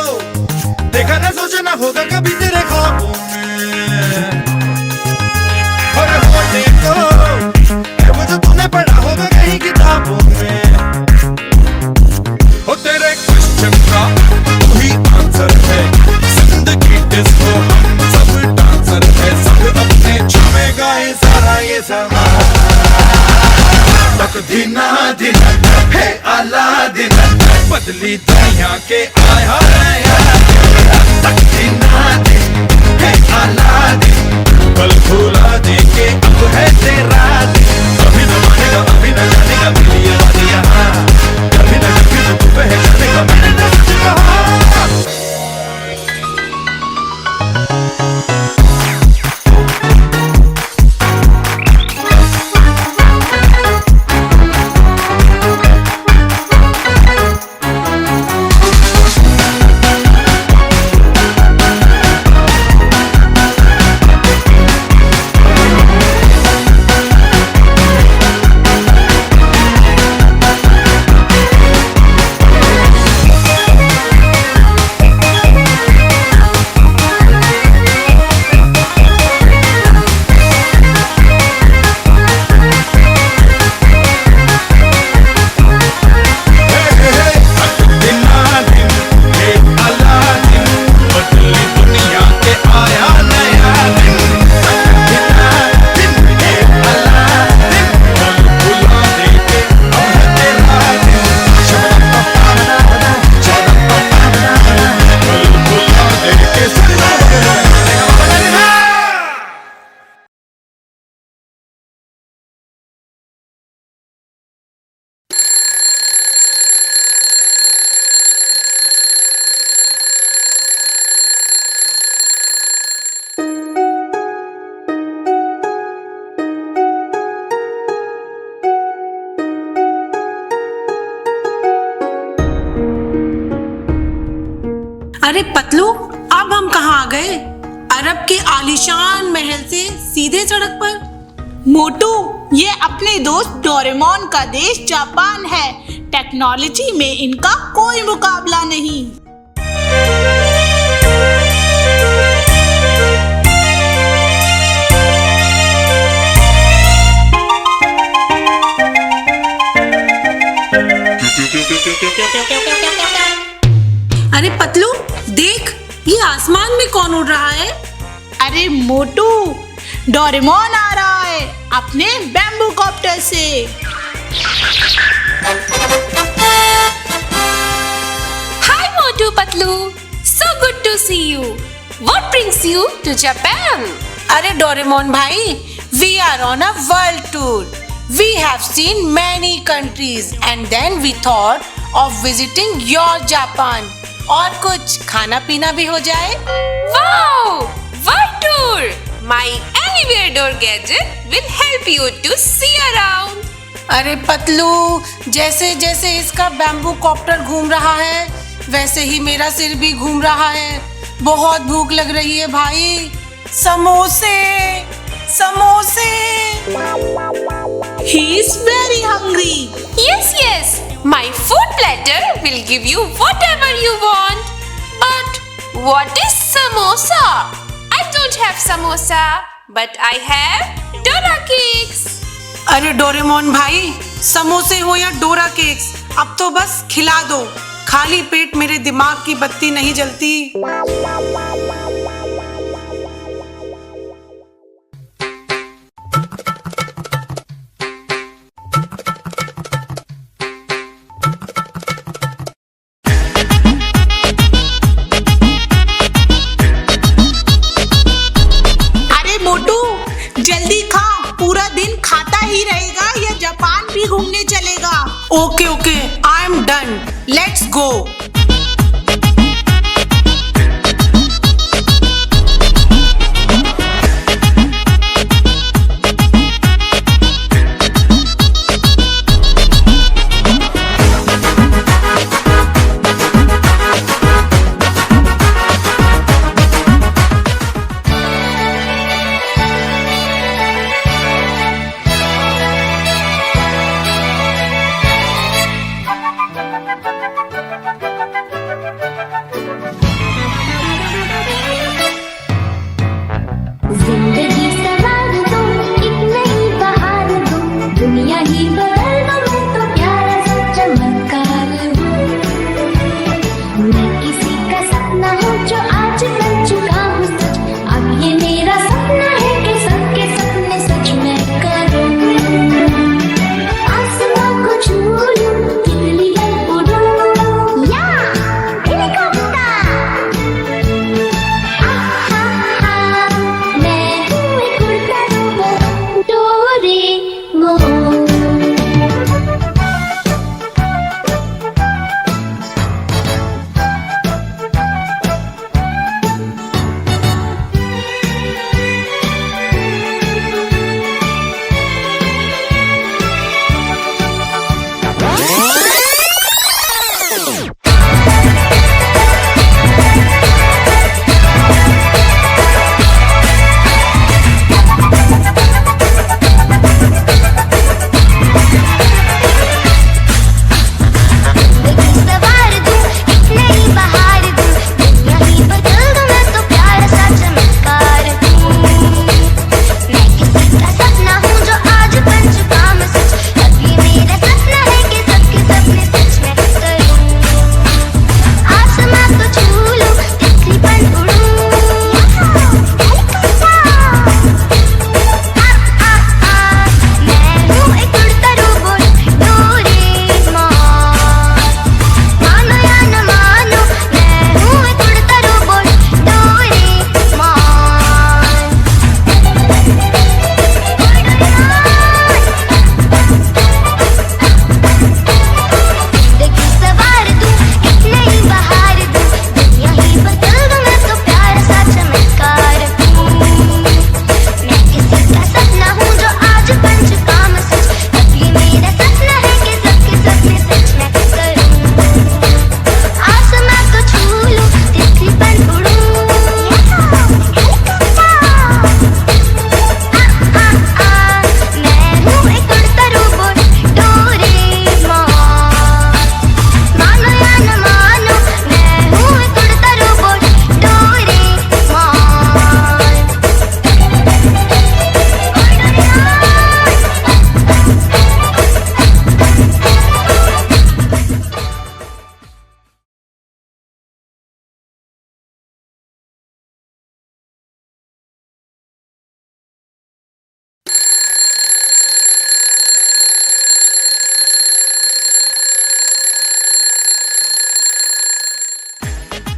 Speaker 5: देखा ना सोचा ना होगा कभी तेरे ख्वाबों में, अरे होने को मुझे तूने पढ़ा होगा कहीं किताबों में। हो तेरे क्वेश्चन का तू ही आंसर है, जिंदगी डिस्को हम सब डांसर है, सब अपने छुएगा ये सारा ये समा। तकदीना दिन है अलादीन, बदली दुनिया के आया तकदीना दिन है
Speaker 12: अरे पतलू, अब हम कहाँ आ गए? अरब के आलीशान महल से सीधे सड़क पर।
Speaker 11: मोटू, ये अपने दोस्त डोरेमोन का देश जापान है। टेक्नोलॉजी में इनका कोई मुकाबला नहीं।
Speaker 12: अरे पतलू देख, ये आसमान में कौन उड़ रहा है?
Speaker 11: अरे मोटू, डोरेमोन आ रहा है अपने बैम्बू कॉप्टर से।
Speaker 13: Hi Motu Patlu, so good to see you. What brings you to Japan?
Speaker 12: अरे डोरेमोन भाई, we are on a world tour. We have seen many countries and then we thought of visiting your Japan. और कुछ खाना पीना भी हो जाए।
Speaker 13: Wow! World tour! My Anywhere Door gadget will help you to see around.
Speaker 12: अरे पतलू, जैसे जैसे इसका बैम्बू कॉप्टर घूम रहा है वैसे ही मेरा सिर भी घूम रहा है। बहुत भूख लग रही है भाई। समोसे, समोसे।
Speaker 11: He is very hungry.
Speaker 13: Yes. My food platter will give you whatever you want. But what is samosa? I don't have samosa, but I have Dora cakes.
Speaker 12: अरे डोरेमोन भाई, समोसे हो या डोरा केक्स, अब तो बस खिला दो। खाली पेट मेरे दिमाग की बत्ती नहीं जलती।
Speaker 11: जल्दी खा, पूरा दिन खाता ही रहेगा या जापान भी घूमने चलेगा?
Speaker 12: Okay, I am done, let's go.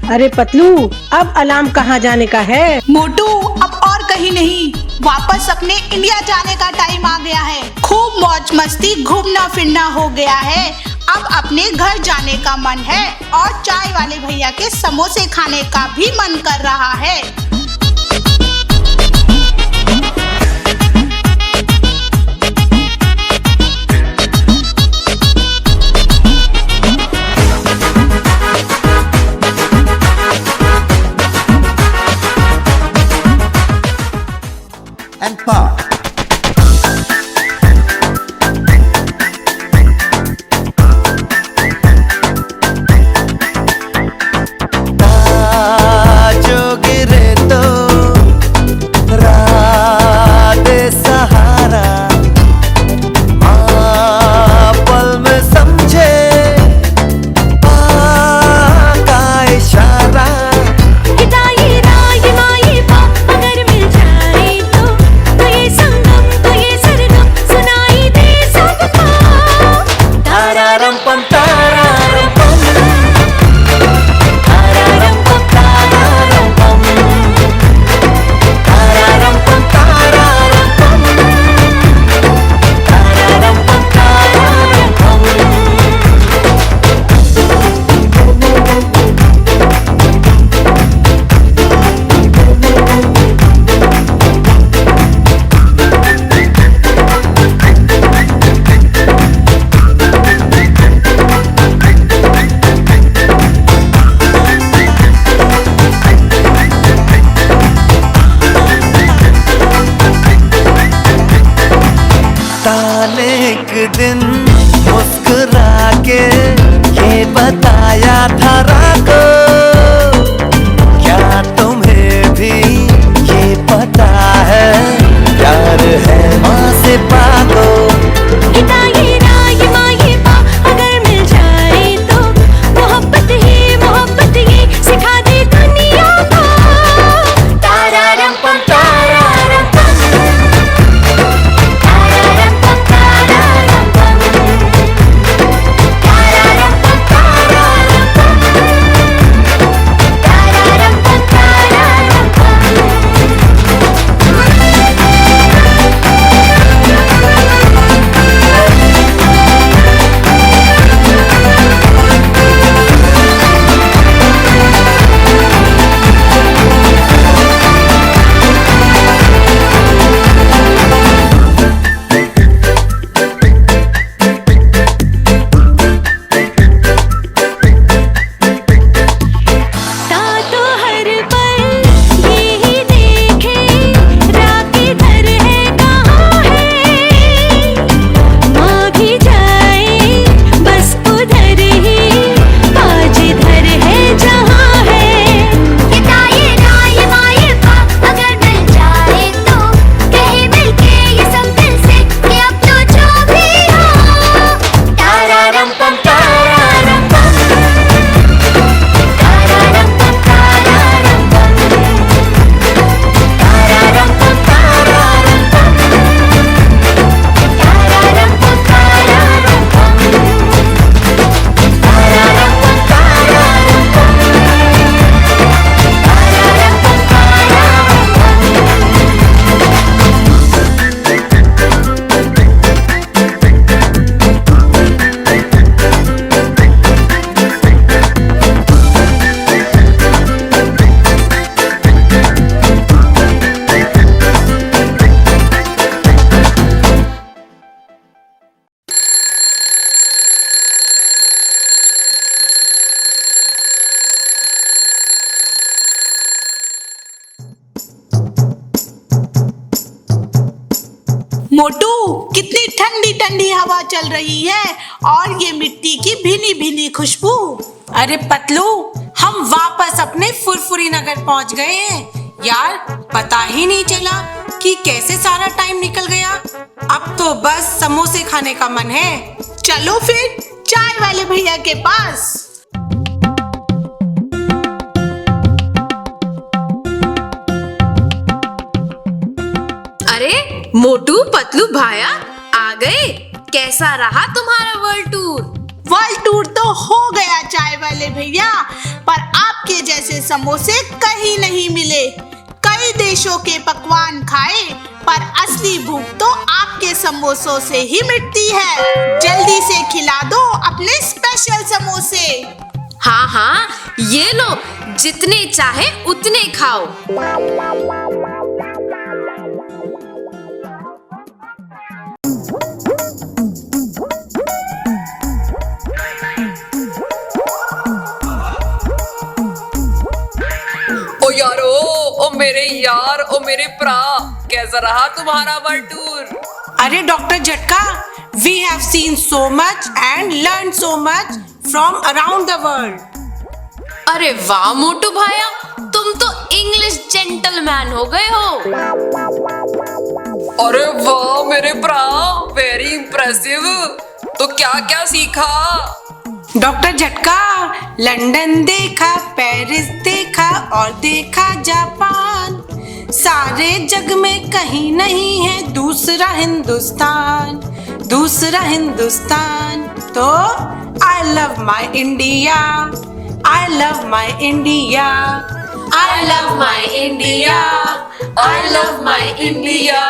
Speaker 12: अरे पतलू, अब अलार्म कहाँ जाने का है?
Speaker 11: मोटू, अब और कहीं नहीं, वापस अपने इंडिया जाने का टाइम आ गया है। खूब मौज मस्ती घूमना फिरना हो गया है। अब अपने घर जाने का मन है और चाय वाले भैया के समोसे खाने का भी मन कर रहा है।
Speaker 5: and pa.
Speaker 15: जो गिरे तो रात सहारा, पल में समझे का इशारा। एक दिन मुस्कुरा के ये बताया था राको, क्या तुम्हें भी ये पता है प्यार है माँ से पाको।
Speaker 6: अगर मिल जाए तो मोहब्बत ही सिखा दे दुनिया को। तारारम पम तारारम पम,
Speaker 11: मोटू, कितनी ठंडी ठंडी हवा चल रही है और ये मिट्टी की भीनी भीनी खुशबू।
Speaker 12: अरे पतलू, हम वापस अपने फुरफुरी नगर पहुंच गए हैं। यार, पता ही नहीं चला कि कैसे सारा टाइम निकल गया। अब तो बस समोसे खाने का मन है।
Speaker 11: चलो फिर चाय वाले भैया के पास।
Speaker 13: अरे मोटू पतलू भाया आ गए। कैसा रहा तुम्हारा वर्ल्ड टूर?
Speaker 11: वर्ल्ड टूर तो हो गया चाय वाले भैया, पर आपके जैसे समोसे कहीं नहीं मिले। कई देशों के पकवान खाए, पर असली भूख तो आपके समोसों से ही मिटती है। जल्दी से खिला दो अपने स्पेशल समोसे।
Speaker 13: हाँ हाँ, ये लो, जितने चाहे उतने खाओ।
Speaker 14: ओ यारो, ओ मेरे यार, ओ मेरे प्रा, कैसा रहा तुम्हारा वर्ल्ड टूर?
Speaker 12: अरे डॉक्टर झटका, we have seen so much and learned so much from around the world.
Speaker 13: अरे वाह मोटू भाया, तुम तो इंग्लिश जेंटलमैन हो गए हो।
Speaker 14: अरे वाह मेरे प्रा, वेरी इंप्रेसिव। तो क्या क्या सीखा?
Speaker 12: डॉक्टर झटका, लंदन देखा, पेरिस देखा और देखा जापान। सारे जग में कहीं नहीं है दूसरा हिंदुस्तान, दूसरा हिंदुस्तान। तो I love my India, I love my India, I love my India, I love my India.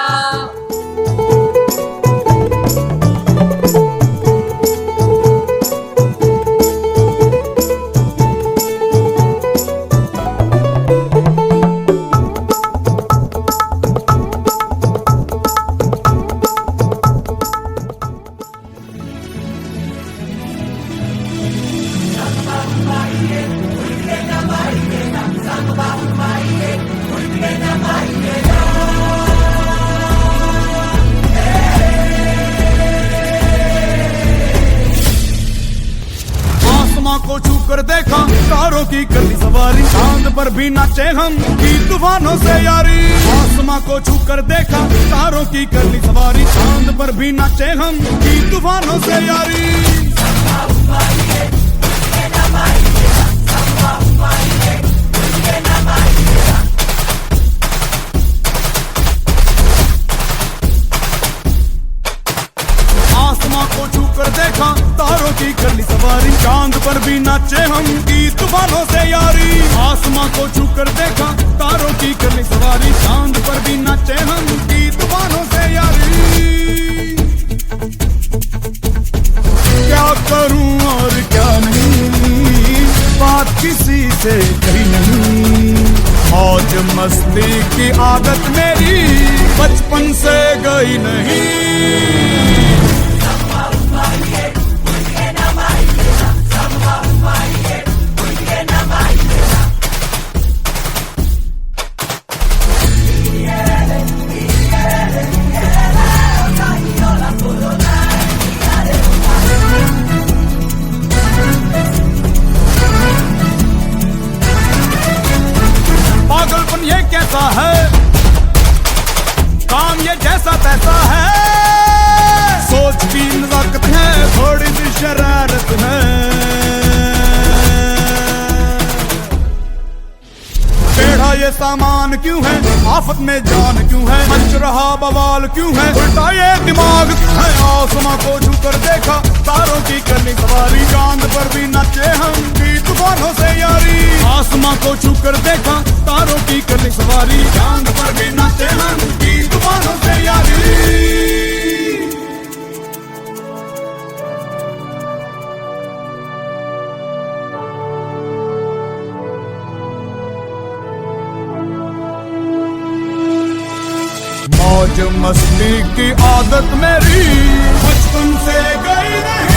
Speaker 5: को छू कर देखा, तारों की करनी सवारी, चांद पर भी नाचे हम, की तूफानों से यारी। आसमां को छू कर देखा, तारों की करनी सवारी, चांद पर भी नाचे हम, की तूफानों से यारी। आसमां को छू कर देखा, तारों की करनी सवारी, चांद पर भी नाचे हम, की तूफानों से यारी। आसमां को छू कर देखा, तारों की करनी सवारी, चांद पर भी नाचे हम, की तूफानों से यारी। क्या करूं और क्या नहीं, बात किसी से कही नहीं। मौज मस्ती की आदत मेरी बचपन से गई नहीं। पागलपन ये कैसा है, काम ये जैसा तैसा है, सोच की नजाकत है, थोड़ी सी शरारत है। टेढ़ा ये सामान क्यों है, आफत में जान क्यों है, मच रहा बवाल क्यों है, उल्टा ये दिमाग क्यों है। आसमां को छू कर देखा, तारों की करनी सवारी, चांद पर भी नाचे हम, की तूफानों से यारी। आसमां को छू कर देखा, तारों की करनी सवारी, चांद पर भी नाचे हम, की तूफानों से यारी। मौज मस्ती की आदत मेरी बचपन से गई नहीं।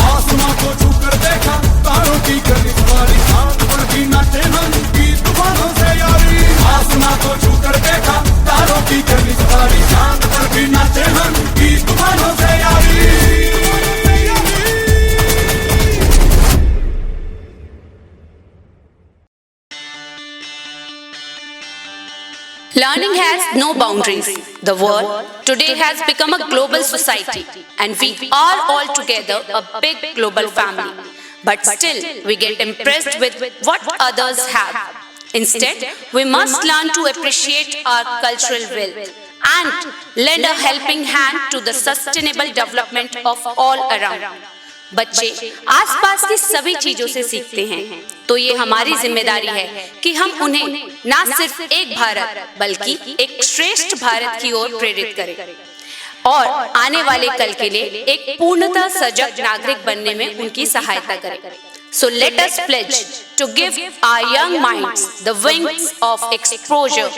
Speaker 5: आसमां को छू कर देखा, तारों की करनी सवारी, चांद पर भी नाचे हम, की तूफानों से यारी। आसमां को छू कर देखा, तारों की करनी सवारी, चांद पर भी नाचे हम, की तूफानों से यारी।
Speaker 10: Learning has no boundaries. The world today has become a global society, and we are all together a big global family. But still, we get impressed with what others have. Instead, we must learn to appreciate our cultural wealth and lend a helping hand to the sustainable development of all around. बच्चे आसपास की सभी चीजों से सीखते हैं, तो ये हमारी जिम्मेदारी है कि हम उन्हें न सिर्फ एक भारत बल्कि एक श्रेष्ठ भारत की ओर प्रेरित करें और आने वाले कल के लिए एक पूर्णतः सजग नागरिक बनने में उनकी सहायता करें. So let us pledge to give our young minds the wings of exposure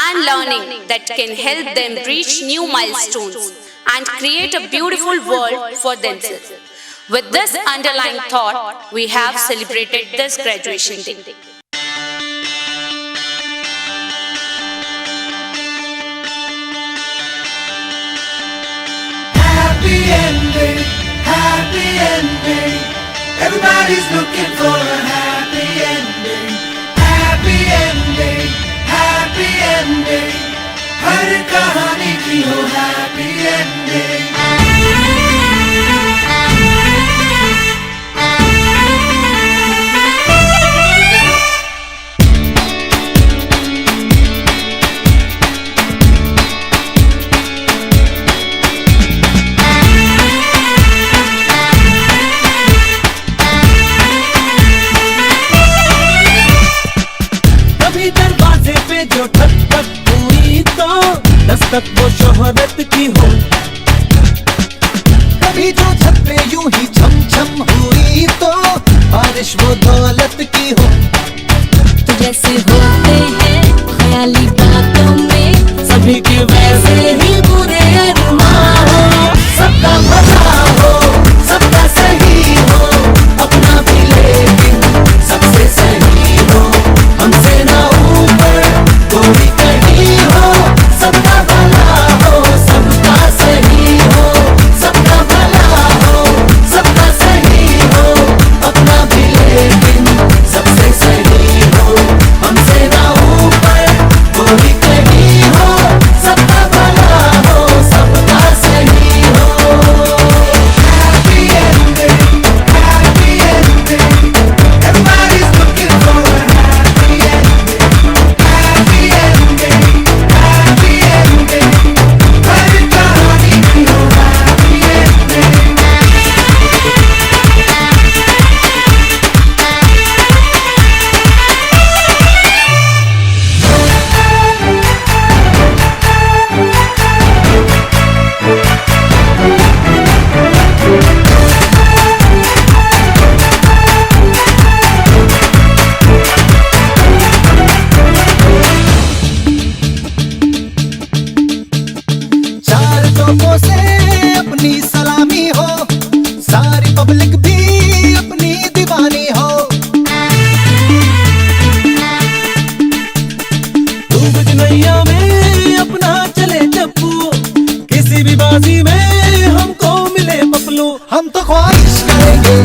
Speaker 10: and learning that can help them reach new milestones and create a beautiful world for themselves. With this underlying thought, we have celebrated this graduation day.
Speaker 5: Happy ending, happy ending. Everybody's looking for a happy ending. Happy ending, happy ending. हर कहानी की हो happy ending. दरवाजे पे जो ठक ठक हुई तो दस्तक वो शोहरत की हो. कभी जो छत पे यूं ही छम छम हुई तो बारिश वो दौलत की हो.
Speaker 6: तो जैसे होते हैं ख्याली बातों में
Speaker 5: सभी के वैसे ही बुरे अरमान हो. सबका भला हो, सबका सही हो, अपना भी लेकिन सबसे सही हो. हमसे ना ऊपर कोई कहीं हो. सबका भला हो, सबका सही हो, सबका भला हो, सबका सही हो, अपना भी लेकिन सबसे सही हो. हमसे ना ऊपर कोई कहीं हो. सबका भला हो, सबका सही हो. Happy ending, happy ending. Everybody's looking for a happy ending. Happy ending, happy ending. हर कहानी की हो happy ending. चार तोपों से अपनी सलामी हो. सारी पब्लिक भी अपनी दीवानी हो. डूब नैया में अपना चले चप्पू. किसी भी बाजी में हमको मिले पपलू. हम तो ख्वाहिश करेंगे